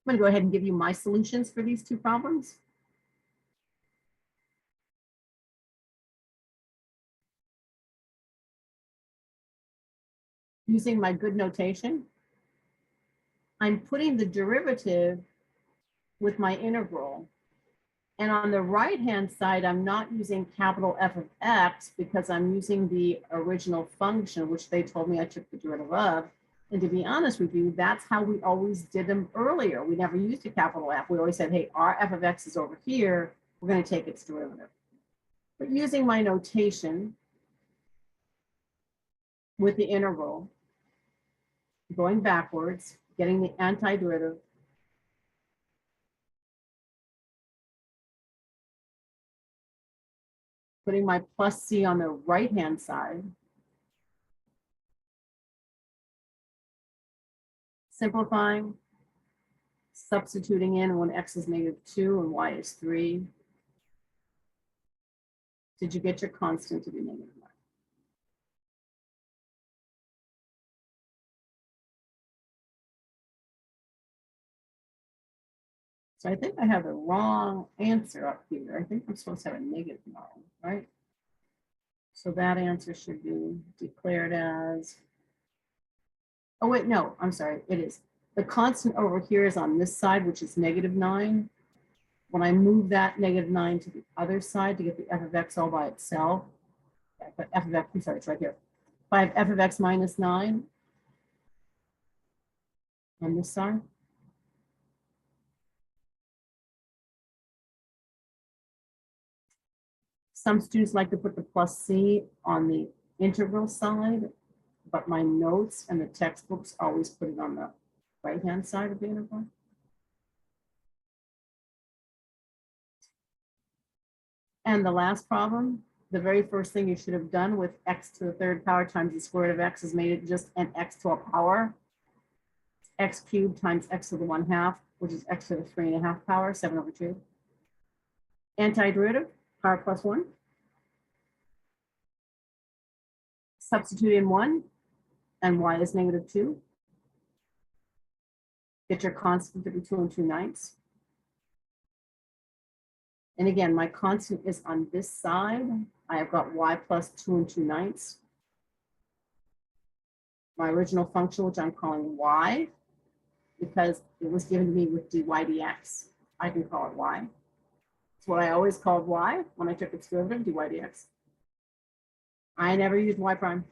I'm going to go ahead and give you my solutions for these two problems. Using my good notation, I'm putting the derivative with my integral. And on the right-hand side, I'm not using capital F of x because I'm using the original function, which they told me I took the derivative of. And to be honest with you, that's how we always did them earlier. We never used a capital F. We always said, hey, our F of x is over here. We're going to take its derivative. But using my notation with the integral, going backwards, getting the antiderivative, putting my plus c on the right-hand side, simplifying, substituting in when x is negative 2 and y is 3. Did you get your constant to be negative 1? So I think I have the wrong answer up here. I think I'm supposed to have a negative 9, right? So that answer should be declared as, oh wait, no, I'm sorry, it is. The constant over here is on this side, which is negative 9. When I move that negative 9 to the other side to get the f of x all by itself, but f of x, I'm sorry, it's right here. If I have f of x minus 9 on this side, some students like to put the plus c on the integral side, but my notes and the textbooks always put it on the right-hand side of the integral. And the last problem, the very first thing you should have done with x to the third power times the square root of x is made it just an x to a power. X cubed times x to the 1/2, which is x to the 3.5 power, 7/2. Antiderivative, power plus 1. Substitute in 1, and y is negative 2. Get your constant to be 2 2/9. And again, my constant is on this side. I have got y plus 2 2/9. My original function, which I'm calling y, because it was given to me with dy dx, I can call it y. It's what I always called y when I took its derivative, dy dx. I never used y prime.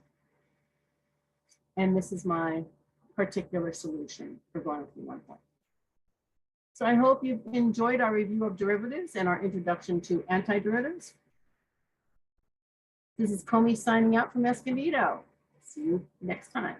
And this is my particular solution for going through 1 point. So I hope you've enjoyed our review of derivatives and our introduction to antiderivatives. This is Comey signing out from Escondido. See you next time.